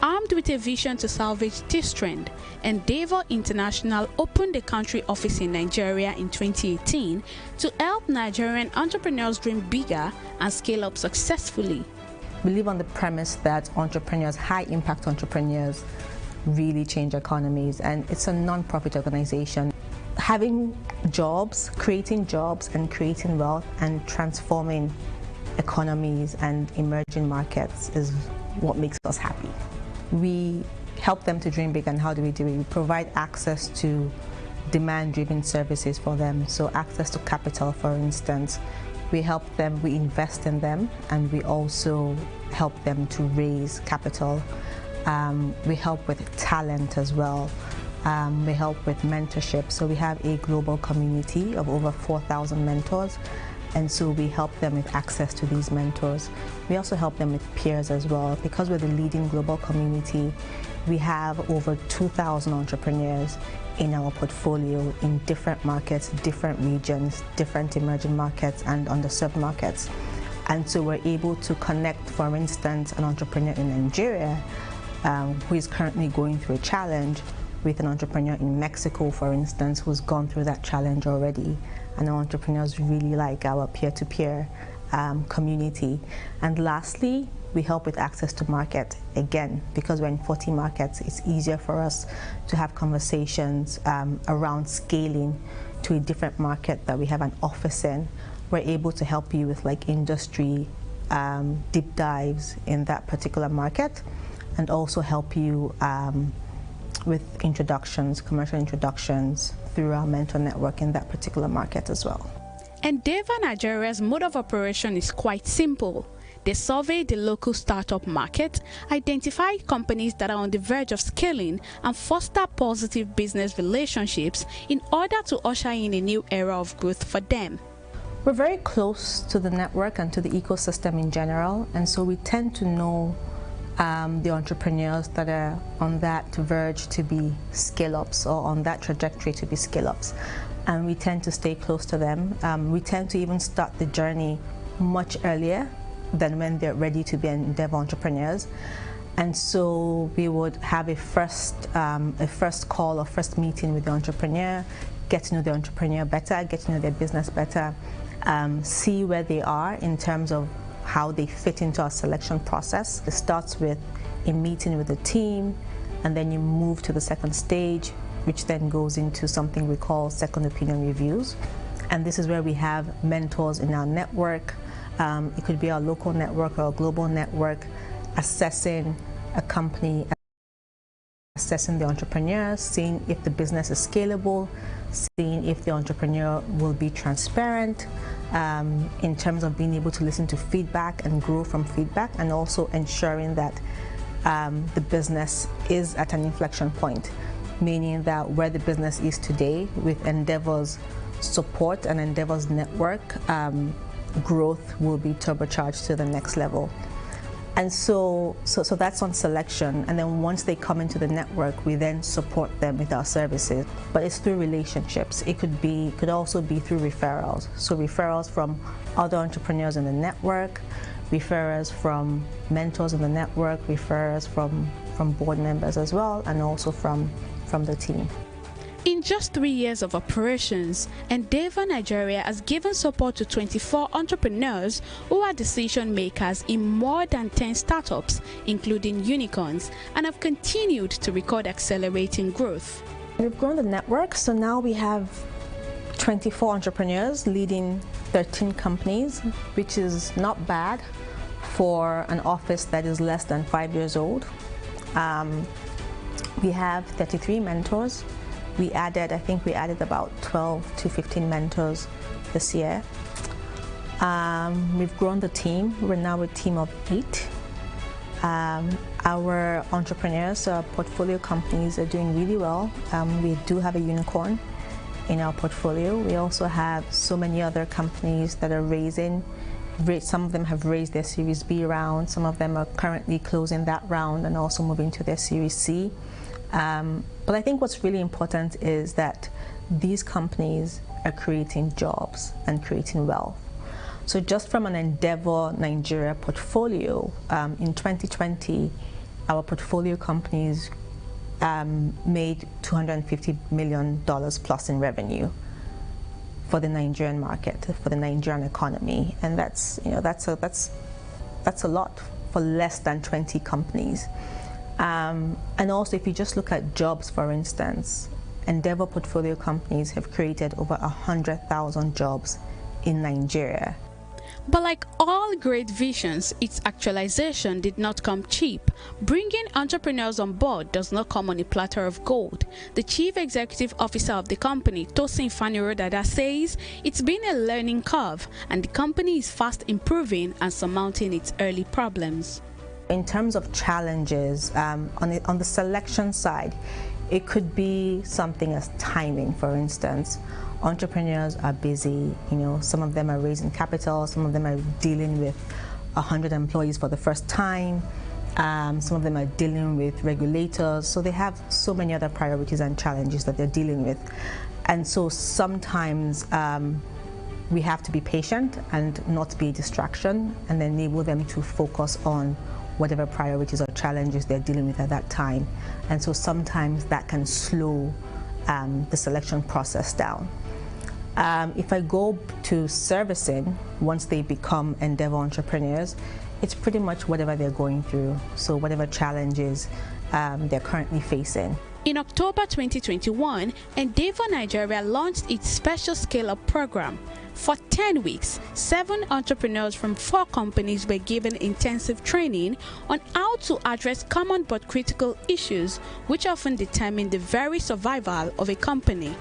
Armed with a vision to salvage this trend, Endeavor International opened a country office in Nigeria in 2018 to help Nigerian entrepreneurs dream bigger and scale up successfully. We live on the premise that entrepreneurs, high-impact entrepreneurs, really change economies, and it's a non-profit organization. Having jobs, creating and creating wealth and transforming economies and emerging markets is what makes us happy. We help them to dream big, and how do? We provide access to demand-driven services for them. So access to capital, for instance. We help them, we invest in them, and we also help them to raise capital. We help with talent as well. We help with mentorship. So we have a global community of over 4,000 mentors. And so we help them with access to these mentors. We also help them with peers as well. Because we're the leading global community, we have over 2,000 entrepreneurs in our portfolio in different markets, different regions, different emerging markets and underserved markets. And so we're able to connect, for instance, an entrepreneur in Nigeria who is currently going through a challenge with an entrepreneur in Mexico, for instance, who's gone through that challenge already. And our entrepreneurs really like our peer-to-peer community. And lastly, we help with access to market. Again, because we're in 40 markets, it's easier for us to have conversations around scaling to a different market that we have an office in. We're able to help you with like industry deep dives in that particular market, and also help you with introductions, commercial introductions through our mentor network in that particular market as well. Endeavor Nigeria's mode of operation is quite simple. They survey the local startup market, identify companies that are on the verge of scaling, and foster positive business relationships in order to usher in a new era of growth for them. We're very close to the network and to the ecosystem in general, and so we tend to know the entrepreneurs that are on that verge to be scale-ups or on that trajectory to be scale-ups. And we tend to stay close to them. We tend to even start the journey much earlier than when they're ready to be Endeavor entrepreneurs. And so we would have a first call or first meeting with the entrepreneur, get to know the entrepreneur better, get to know their business better, see where they are in terms of how they fit into our selection process. It starts with a meeting with the team, and then you move to the second stage, which then goes into something we call second opinion reviews. And this is where we have mentors in our network. It could be our local network or a global network, assessing a company, assessing the entrepreneurs, seeing if the business is scalable, seeing if the entrepreneur will be transparent in terms of being able to listen to feedback and grow from feedback, and also ensuring that the business is at an inflection point, meaning that where the business is today with Endeavor's support and Endeavor's network, growth will be turbocharged to the next level. And so that's on selection, and then once they come into the network, we then support them with our services. But it's through relationships. It could also be through referrals. So referrals from other entrepreneurs in the network, referrals from mentors in the network, referrals from board members as well, and also from the team. In just 3 years of operations, Endeavor Nigeria has given support to 24 entrepreneurs who are decision makers in more than 10 startups, including unicorns, and have continued to record accelerating growth. We've grown the network, so now we have 24 entrepreneurs leading 13 companies, which is not bad for an office that is less than 5 years old. We have 33 mentors. I think we added about 12 to 15 mentors this year. We've grown the team. We're now a team of 8. Our entrepreneurs, our portfolio companies are doing really well. We do have a unicorn in our portfolio. We also have so many other companies that are raising. Some of them have raised their Series B round. Some of them are currently closing that round and also moving to their Series C. But I think what's really important is that these companies are creating jobs and creating wealth. So just from an Endeavor Nigeria portfolio, in 2020, our portfolio companies made $250 million plus in revenue for the Nigerian market, for the Nigerian economy, and that's a lot for less than 20 companies. And also, if you just look at jobs, for instance, Endeavor portfolio companies have created over 100,000 jobs in Nigeria. But like all great visions, its actualization did not come cheap. Bringing entrepreneurs on board does not come on a platter of gold. The chief executive officer of the company, Tosin Fanirodada, says it's been a learning curve and the company is fast improving and surmounting its early problems. In terms of challenges, on the selection side, it could be something as timing, for instance. Entrepreneurs are busy, some of them are raising capital, some of them are dealing with 100 employees for the first time, some of them are dealing with regulators, so they have so many other priorities and challenges that they're dealing with. And so sometimes we have to be patient and not be a distraction and enable them to focus on whatever priorities or challenges they're dealing with at that time. And so sometimes that can slow the selection process down. If I go to servicing, once they become Endeavor entrepreneurs, it's pretty much whatever they're going through, so whatever challenges they're currently facing. In October 2021, Endeavor Nigeria launched its special scale-up program. For 10 weeks, 7 entrepreneurs from 4 companies were given intensive training on how to address common but critical issues which often determine the very survival of a company.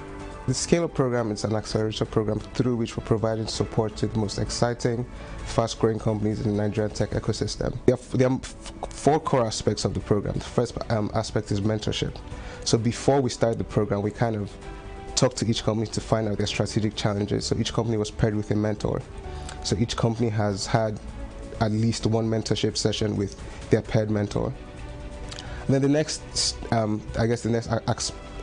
The Scale-Up program is an acceleration program through which we're providing support to the most exciting, fast-growing companies in the Nigerian tech ecosystem. There are 4 core aspects of the program. The first aspect is mentorship. So before we started the program, we kind of talked to each company to find out their strategic challenges. So each company was paired with a mentor. So each company has had at least one mentorship session with their paired mentor. And then the next,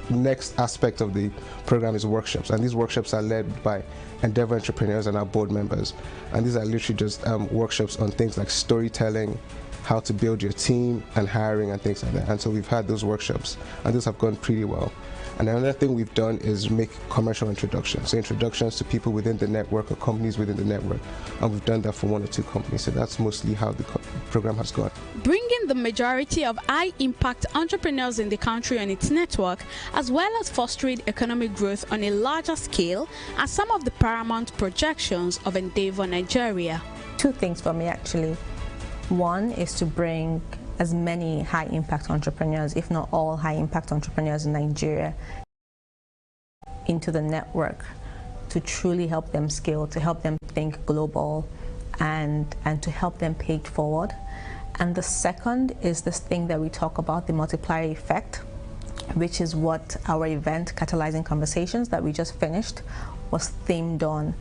next aspect of the program is workshops, and these workshops are led by Endeavor entrepreneurs and our board members, and these are literally just workshops on things like storytelling, how to build your team, and hiring and things like that. And so we've had those workshops and those have gone pretty well. And another thing we've done is make commercial introductions, so introductions to people within the network or companies within the network, and we've done that for 1 or 2 companies. So that's mostly how the program has gone. Bringing the majority of high-impact entrepreneurs in the country on its network, as well as fostering economic growth on a larger scale, are some of the paramount projections of Endeavor Nigeria. 2 things for me, actually. One is to bring as many high-impact entrepreneurs, if not all high-impact entrepreneurs in Nigeria, into the network to truly help them scale, to help them think global, and to help them pay it forward. And the second is this thing that we talk about, the multiplier effect, which is what our event, Catalyzing Conversations, that we just finished, was themed on.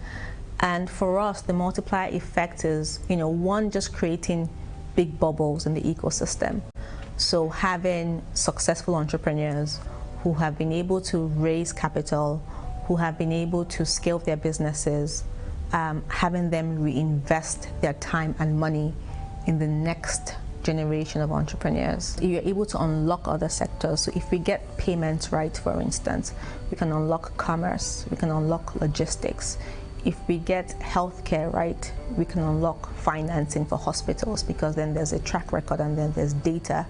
And for us, the multiplier effect is, one, just creating big bubbles in the ecosystem. So having successful entrepreneurs who have been able to raise capital, who have been able to scale their businesses, having them reinvest their time and money in the next generation of entrepreneurs. You're able to unlock other sectors. So if we get payments right, for instance, we can unlock commerce, we can unlock logistics. If we get healthcare right, we can unlock financing for hospitals, because then there's a track record and then there's data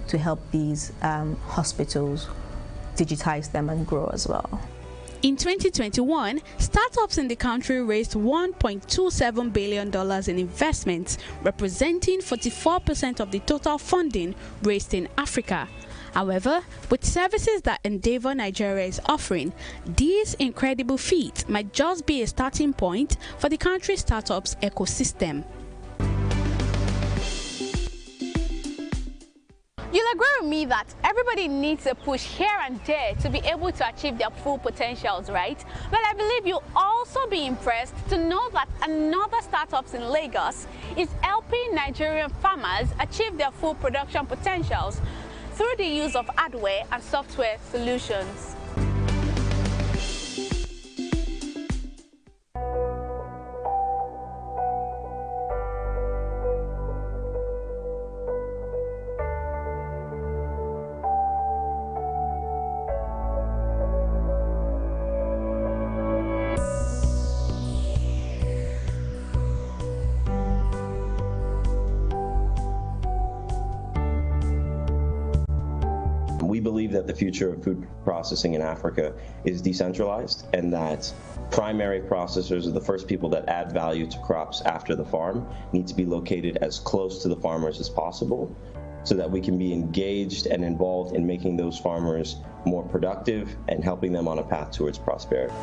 to help these hospitals digitize them and grow as well. In 2021, startups in the country raised $1.27 billion in investments, representing 44% of the total funding raised in Africa. However, with services that Endeavor Nigeria is offering, these incredible feats might just be a starting point for the country's startups ecosystem. You'll agree with me that everybody needs a push here and there to be able to achieve their full potentials, right? But I believe you'll also be impressed to know that another startup in Lagos is helping Nigerian farmers achieve their full production potentials through the use of hardware and software solutions. We believe that the future of food processing in Africa is decentralized, and that primary processors are the first people that add value to crops after the farm need to be located as close to the farmers as possible, so that we can be engaged and involved in making those farmers more productive and helping them on a path towards prosperity.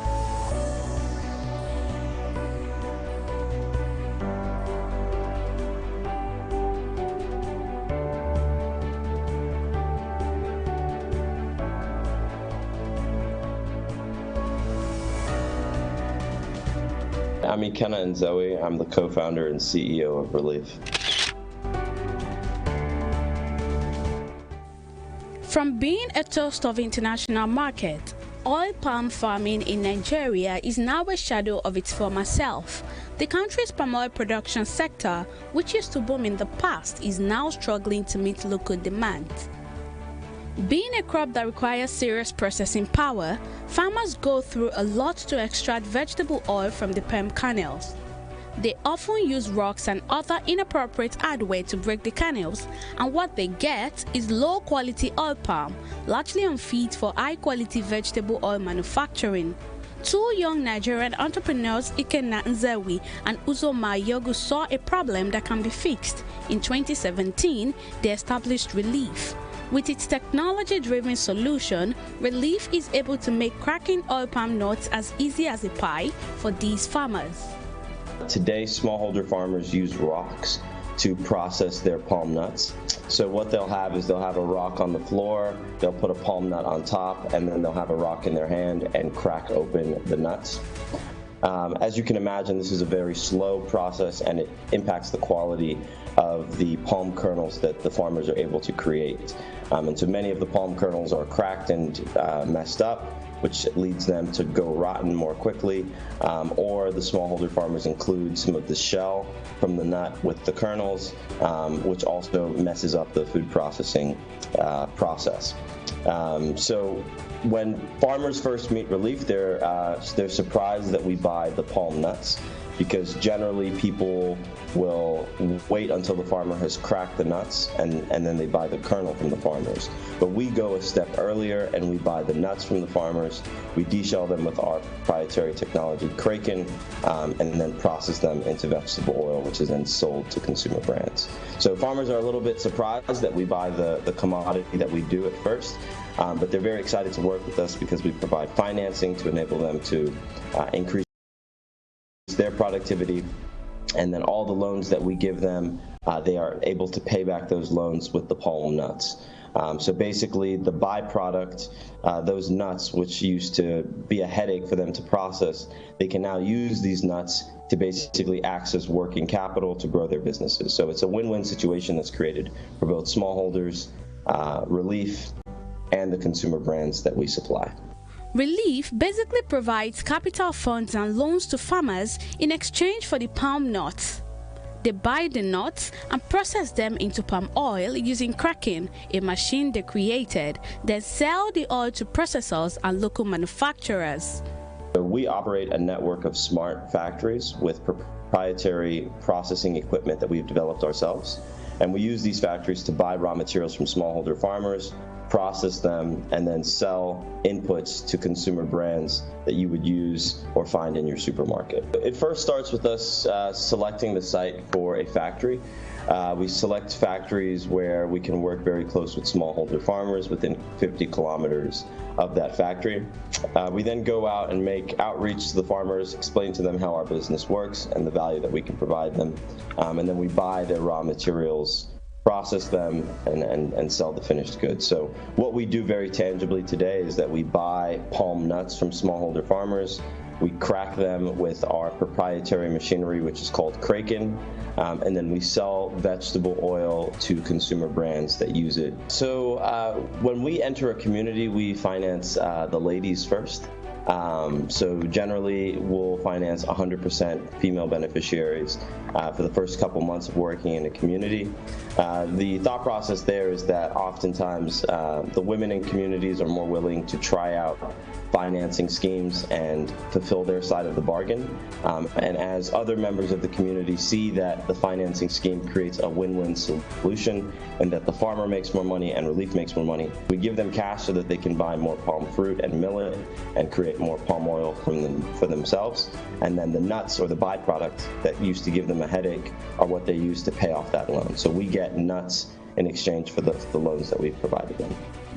I'm Ikenna and Zoe. I'm the co-founder and CEO of Relief. From being a toast of international market, oil palm farming in Nigeria is now a shadow of its former self. The country's palm oil production sector, which used to boom in the past, is now struggling to meet local demand. Being a crop that requires serious processing power, farmers go through a lot to extract vegetable oil from the palm kernels. They often use rocks and other inappropriate hardware to break the kernels, and what they get is low-quality oil palm, largely unfit for high-quality vegetable oil manufacturing. Two young Nigerian entrepreneurs, Ikenna Nzewi and Uzoma Yogu, saw a problem that can be fixed. In 2017, they established Relief. With its technology-driven solution, Relief is able to make cracking oil palm nuts as easy as a pie for these farmers. Today, smallholder farmers use rocks to process their palm nuts. So what they'll have is they'll have a rock on the floor, they'll put a palm nut on top, and then they'll have a rock in their hand and crack open the nuts. As you can imagine, this is a very slow process, and it impacts the quality of the palm kernels that the farmers are able to create. And so many of the palm kernels are cracked and messed up, which leads them to go rotten more quickly, or the smallholder farmers include some of the shell from the nut with the kernels, which also messes up the food processing process. So when farmers first meet Relief, they're surprised that we buy the palm nuts. because generally people will wait until the farmer has cracked the nuts and then they buy the kernel from the farmers. But we go a step earlier and we buy the nuts from the farmers, we deshell them with our proprietary technology, Kraken, and then process them into vegetable oil, which is then sold to consumer brands. So farmers are a little bit surprised that we buy the commodity that we do at first, but they're very excited to work with us because we provide financing to enable them to increase their productivity, and then all the loans that we give them, they are able to pay back those loans with the palm nuts. So basically the byproduct, those nuts, which used to be a headache for them to process, they can now use these nuts to basically access working capital to grow their businesses. So it's a win-win situation that's created for both smallholders, Relief, and the consumer brands that we supply. Relief basically provides capital funds and loans to farmers in exchange for the palm nuts. They buy the nuts and process them into palm oil using Kraken, a machine they created, then sell the oil to processors and local manufacturers. We operate a network of smart factories with proprietary processing equipment that we've developed ourselves. And we use these factories to buy raw materials from smallholder farmers, process them, and then sell inputs to consumer brands that you would use or find in your supermarket. It first starts with us selecting the site for a factory. We select factories where we can work very close with smallholder farmers within 50 kilometers of that factory. We then go out and make outreach to the farmers, explain to them how our business works and the value that we can provide them, and then we buy their raw materials, process them, and sell the finished goods. So what we do very tangibly today is that we buy palm nuts from smallholder farmers, we crack them with our proprietary machinery, which is called Kraken, and then we sell vegetable oil to consumer brands that use it. So when we enter a community, we finance the ladies first. So generally, we'll finance 100% female beneficiaries for the first couple months of working in a community. The thought process there is that oftentimes the women in communities are more willing to try out financing schemes and fulfill their side of the bargain. And as other members of the community see that the financing scheme creates a win-win solution and that the farmer makes more money and Relief makes more money, we give them cash so that they can buy more palm fruit and millet and create more palm oil for themselves. And then the nuts, or the byproduct that used to give them a headache, are what they use to pay off that loan. So we get nuts in exchange for the loans that we've provided them.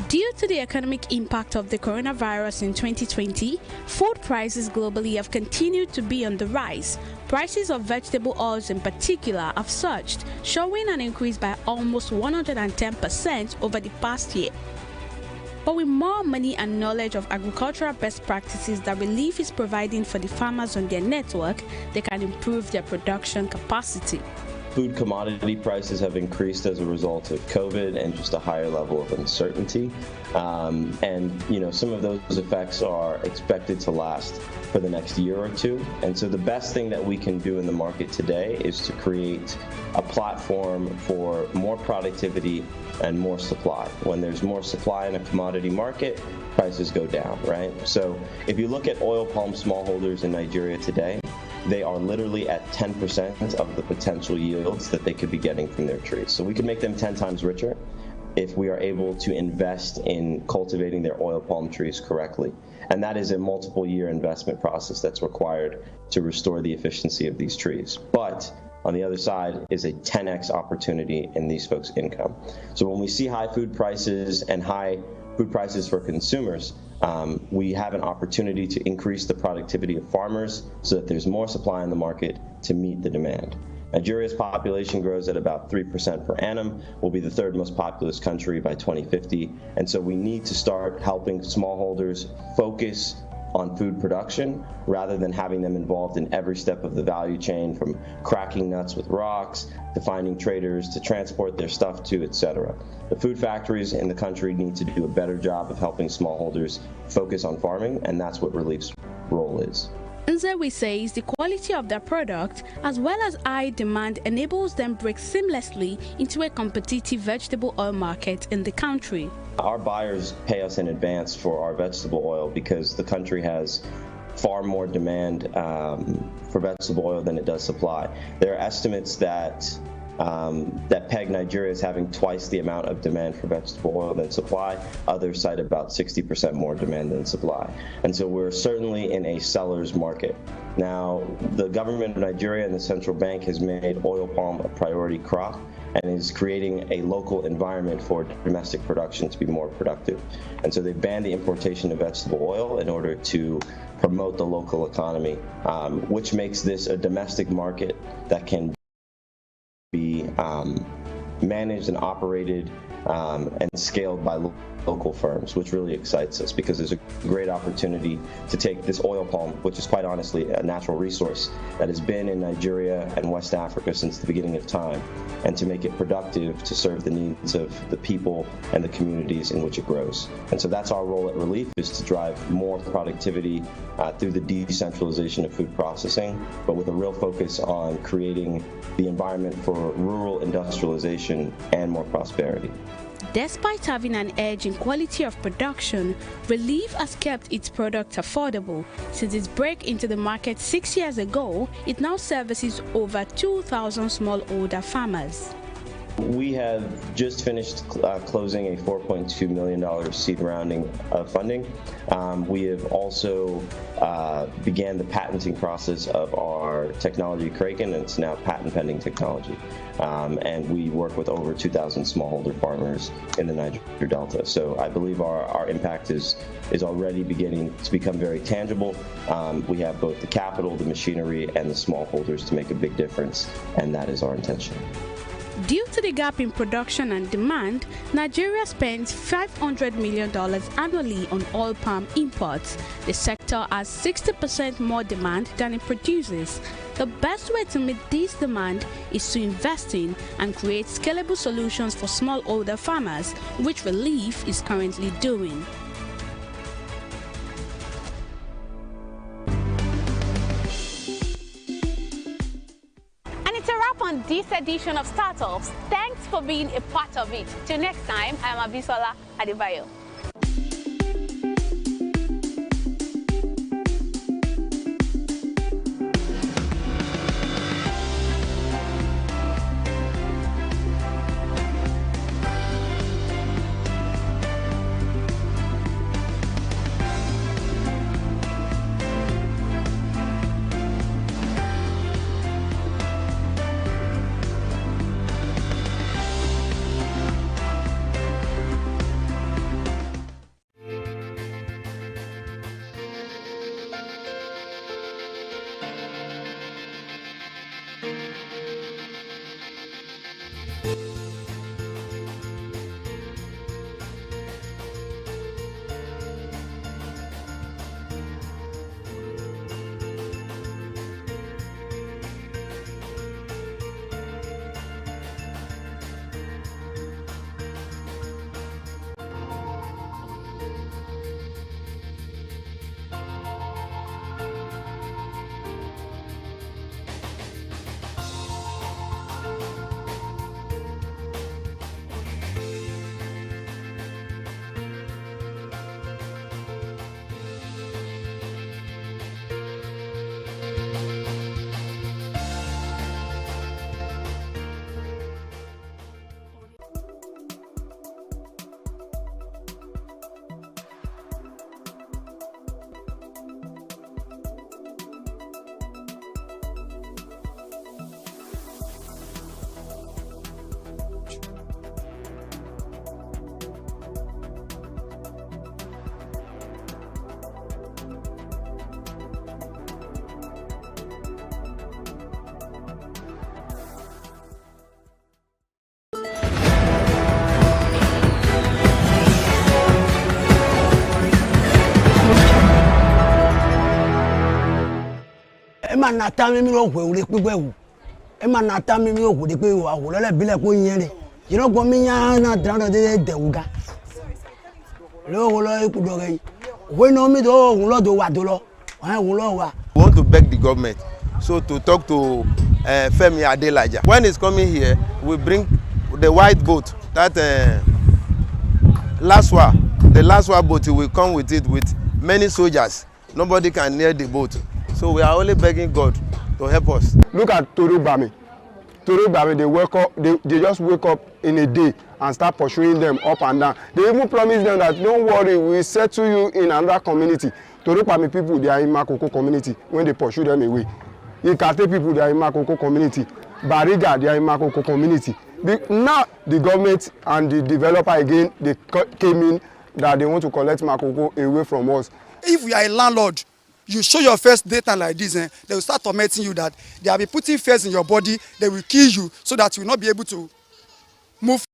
Due to the economic impact of the coronavirus in 2020, food prices globally have continued to be on the rise. Prices of vegetable oils in particular have surged, showing an increase by almost 110% over the past year. But with more money and knowledge of agricultural best practices that Relief is providing for the farmers on their network, they can improve their production capacity. Food commodity prices have increased as a result of COVID and just a higher level of uncertainty. And some of those effects are expected to last for the next year or two. And so the best thing that we can do in the market today is to create a platform for more productivity and more supply. When there's more supply in a commodity market, prices go down, right? So if you look at oil palm smallholders in Nigeria today, they are literally at 10% of the potential yields that they could be getting from their trees. So we could make them 10 times richer if we are able to invest in cultivating their oil palm trees correctly. And that is a multiple year investment process that's required to restore the efficiency of these trees. But on the other side is a 10x opportunity in these folks' income. So when we see high food prices and high food prices for consumers, we have an opportunity to increase the productivity of farmers so that there's more supply in the market to meet the demand. Nigeria's population grows at about 3% per annum. We'll be the third most populous country by 2050. And so we need to start helping smallholders focus on food production rather than having them involved in every step of the value chain, from cracking nuts with rocks to finding traders to transport their stuff to, etc. The food factories in the country need to do a better job of helping smallholders focus on farming, and that's what Relief's role is. Nzewi says the quality of their product as well as high demand enables them break seamlessly into a competitive vegetable oil market in the country. Our buyers pay us in advance for our vegetable oil because the country has far more demand for vegetable oil than it does supply. There are estimates that peg Nigeria as having twice the amount of demand for vegetable oil than supply. Others cite about 60% more demand than supply. And so we're certainly in a seller's market. Now, the government of Nigeria and the central bank has made oil palm a priority crop and is creating a local environment for domestic production to be more productive. And so they've banned the importation of vegetable oil in order to promote the local economy, which makes this a domestic market that can be managed and operated and scaled by local firms, which really excites us because there's a great opportunity to take this oil palm, which is quite honestly a natural resource that has been in Nigeria and West Africa since the beginning of time, and to make it productive to serve the needs of the people and the communities in which it grows. And so that's our role at Relief, is to drive more productivity through the decentralization of food processing, but with a real focus on creating the environment for rural industrialization and more prosperity. Despite having an edge in quality of production, Relief has kept its products affordable. Since its break into the market 6 years ago, it now services over 2,000 smallholder farmers. We have just finished closing a $4.2 million seed rounding of funding. We have also began the patenting process of our technology, Kraken, and it's now patent pending technology. And we work with over 2,000 smallholder farmers in the Niger Delta. So I believe our impact is already beginning to become very tangible. We have both the capital, the machinery, and the smallholders to make a big difference, and that is our intention. Due to the gap in production and demand, Nigeria spends $500 million annually on oil palm imports. The sector has 60% more demand than it produces. The best way to meet this demand is to invest in and create scalable solutions for smallholder farmers, which Relief is currently doing. On this edition of Startups, thanks for being a part of it. Till next time, I am Abisola Adebayo. Ema na ta mi ro hwe ure pe wu. Ema na ta mi ro hwe pe wa wo le bile ko yen re. Jiro go mi yan na dran de uga. Lo wo lo iku do re. We no mi do ohun lo do wa do lo. Ohun lo wa. We want to beg the government so to talk to Femi Adelaja. When he's coming here, we bring the white boat, that the last one boat, will come with it with many soldiers nobody can near the boat. So we are only begging God to help us. Look at Toro Bami. Toro Bami, they just wake up in a day and start pursuing them up and down. They even promise them that don't worry, we settle you in another community. Toro Bami people, they are in Makoko community when they pursue them away. Ikate people, they are in Makoko community. Bariga, they are in Makoko community. Now the government and the developer again, they came in that they want to collect Makoko away from us. If you are a landlord, you show your first data like this, they will start tormenting you that they will be putting fears in your body, they will kill you so that you will not be able to move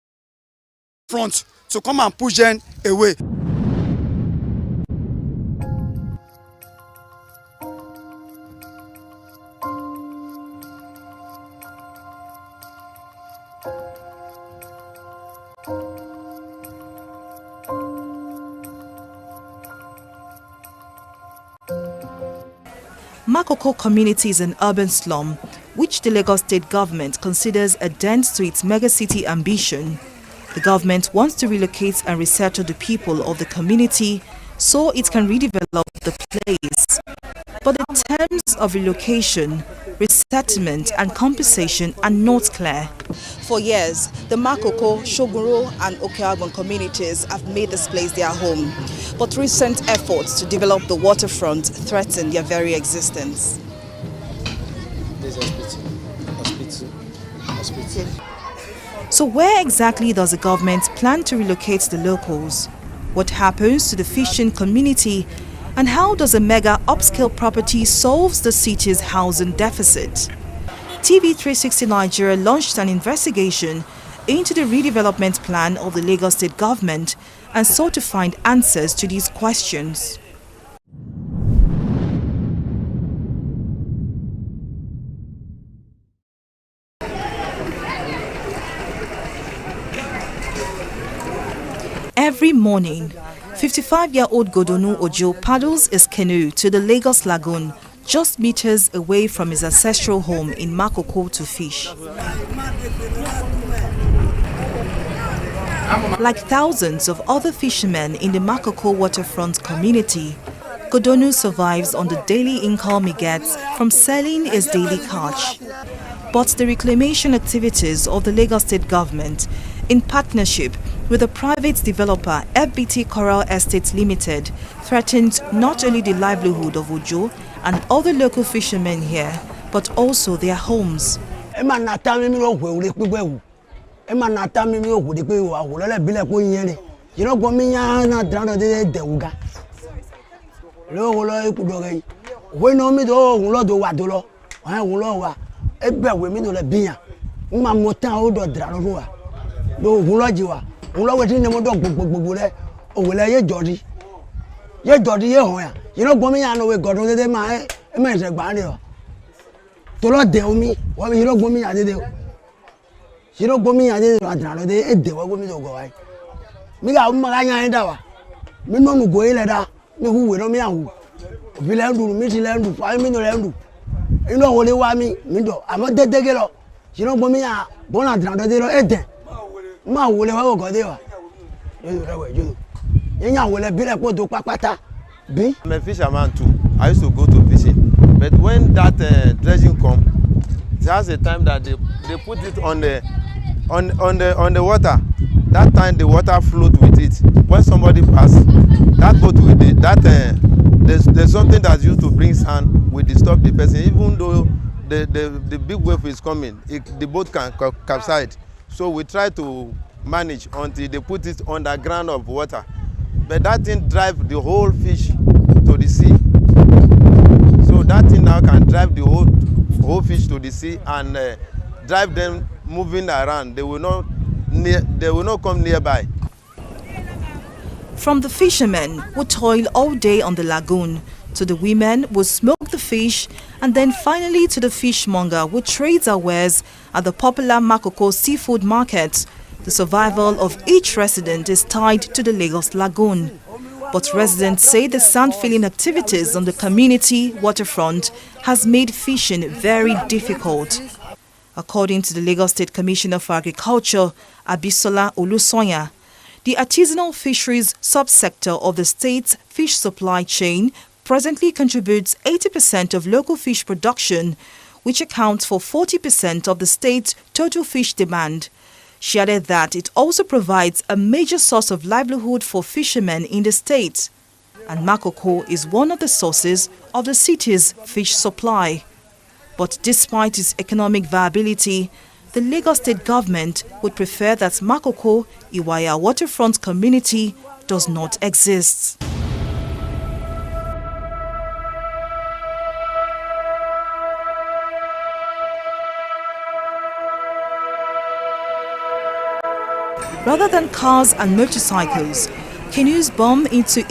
front to come and push them away. Makoko community is an urban slum, which the Lagos state government considers a dent to its megacity ambition. The government wants to relocate and resettle the people of the community so it can redevelop the place. But the terms of relocation, resettlement and compensation are not clear. For years, the Makoko, Shoguro and Okeagbon communities have made this place their home. But recent efforts to develop the waterfront threaten their very existence. So where exactly does the government plan to relocate the locals? What happens to the fishing community? And how does a mega upscale property solve the city's housing deficit? TV360 Nigeria launched an investigation into the redevelopment plan of the Lagos state government and sought to find answers to these questions. Every morning, 55-year-old Godonu Ojo paddles his canoe to the Lagos Lagoon, just meters away from his ancestral home in Makoko, to fish. Like thousands of other fishermen in the Makoko waterfront community, Godonu survives on the daily income he gets from selling his daily catch. But the reclamation activities of the Lagos state government, in partnership with the private developer FBT Coral Estates Limited, threatens not only the livelihood of Ojo and other local fishermen here, but also their homes. I'm a fisherman too. I used to go to fishing. But when that dredging comes, there's a time that they put it on the water. That time the water float with it. When somebody passes, that boat with it, there's something that's used to bring sand will disturb the person. Even though the big wave is coming, the boat can capsize. So we try to manage until they put it on the ground of water. But that thing drives the whole fish to the sea. So that thing now can drive the whole fish to the sea and drive them moving around. They will not come nearby. From the fishermen who toil all day on the lagoon, to the women who smoke the fish, and then finally to the fishmonger who trades our wares at the popular Makoko seafood market, the survival of each resident is tied to the Lagos Lagoon. But residents say the sand-filling activities on the community waterfront has made fishing very difficult. According to the Lagos State Commissioner for Agriculture, Abisola Olusoya, the artisanal fisheries subsector of the state's fish supply chain presently contributes 80% of local fish production, which accounts for 40% of the state's total fish demand. She added that it also provides a major source of livelihood for fishermen in the state, and Makoko is one of the sources of the city's fish supply. But despite its economic viability, the Lagos state government would prefer that Makoko Iwaya waterfront community does not exist. Rather than cars and motorcycles, canoes bump into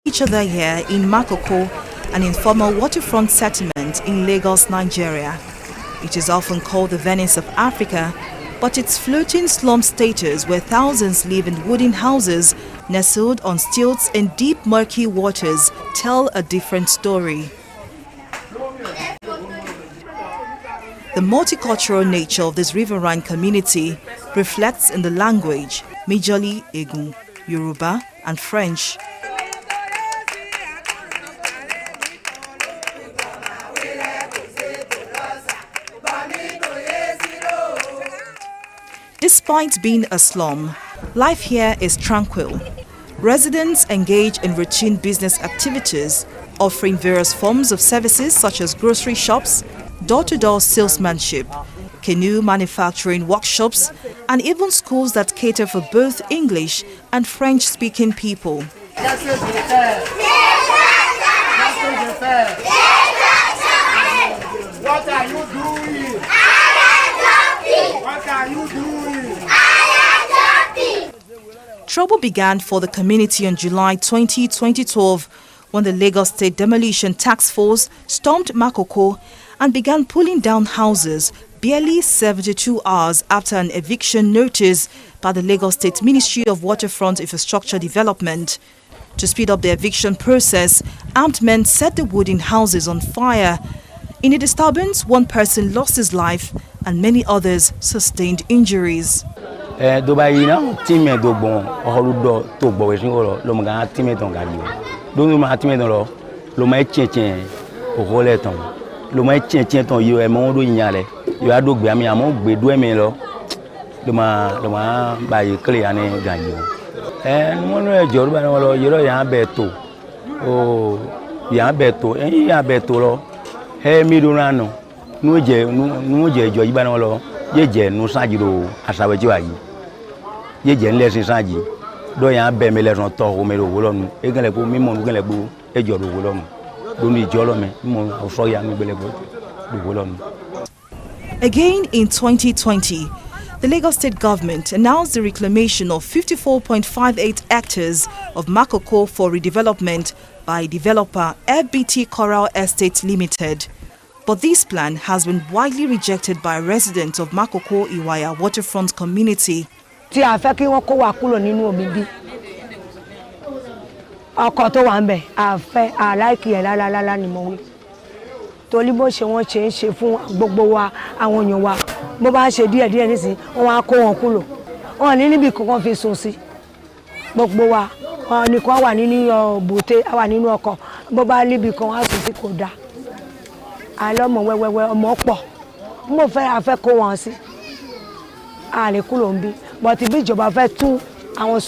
each other here in Makoko, an informal waterfront settlement in Lagos, Nigeria. It is often called the Venice of Africa, but its floating slum status where thousands live in wooden houses nestled on stilts in deep murky waters tell a different story. The multicultural nature of this riverine community reflects in the language, majorly Egun, Yoruba and French. Despite being a slum, life here is tranquil. Residents engage in routine business activities, offering various forms of services such as grocery shops, door-to-door salesmanship, canoe manufacturing workshops, and even schools that cater for both English and French-speaking people. What are you doing? What are you doing? Trouble began for the community on July 20, 2012, when the Lagos State Demolition Task Force stormed Makoko and began pulling down houses barely 72 hours after an eviction notice by the Lagos State Ministry of Waterfront Infrastructure Development. To speed up the eviction process, armed men set the wooden houses on fire. In the disturbance, one person lost his life and many others sustained injuries. Again in 2020, the Lagos State government announced the reclamation of 54.58 hectares of Makoko for redevelopment by developer FBT Coral Estate Limited. But this plan has been widely rejected by residents of Makoko Iwaya waterfront community. Torí bó ṣe wọ́n ṣe fún gbogbo wa àwọn èèyàn wa bó bá ṣe díẹ̀ nísìn wọ́n á kó wọn kúrò wọ́n ní níbi kankan fi sùn sí gbogbo wa nìkan wà nínú bòté wà nínú ọkọ̀ bó bá níbi kan á sùn sí kò dáa àlọ́mọ wẹ́wẹ́wẹ́ ọmọ pọ̀ mo fẹ́ afẹ́ kó wọn sí a lè kúrò ń bí but bí ìjọba fẹ́ tún àwọn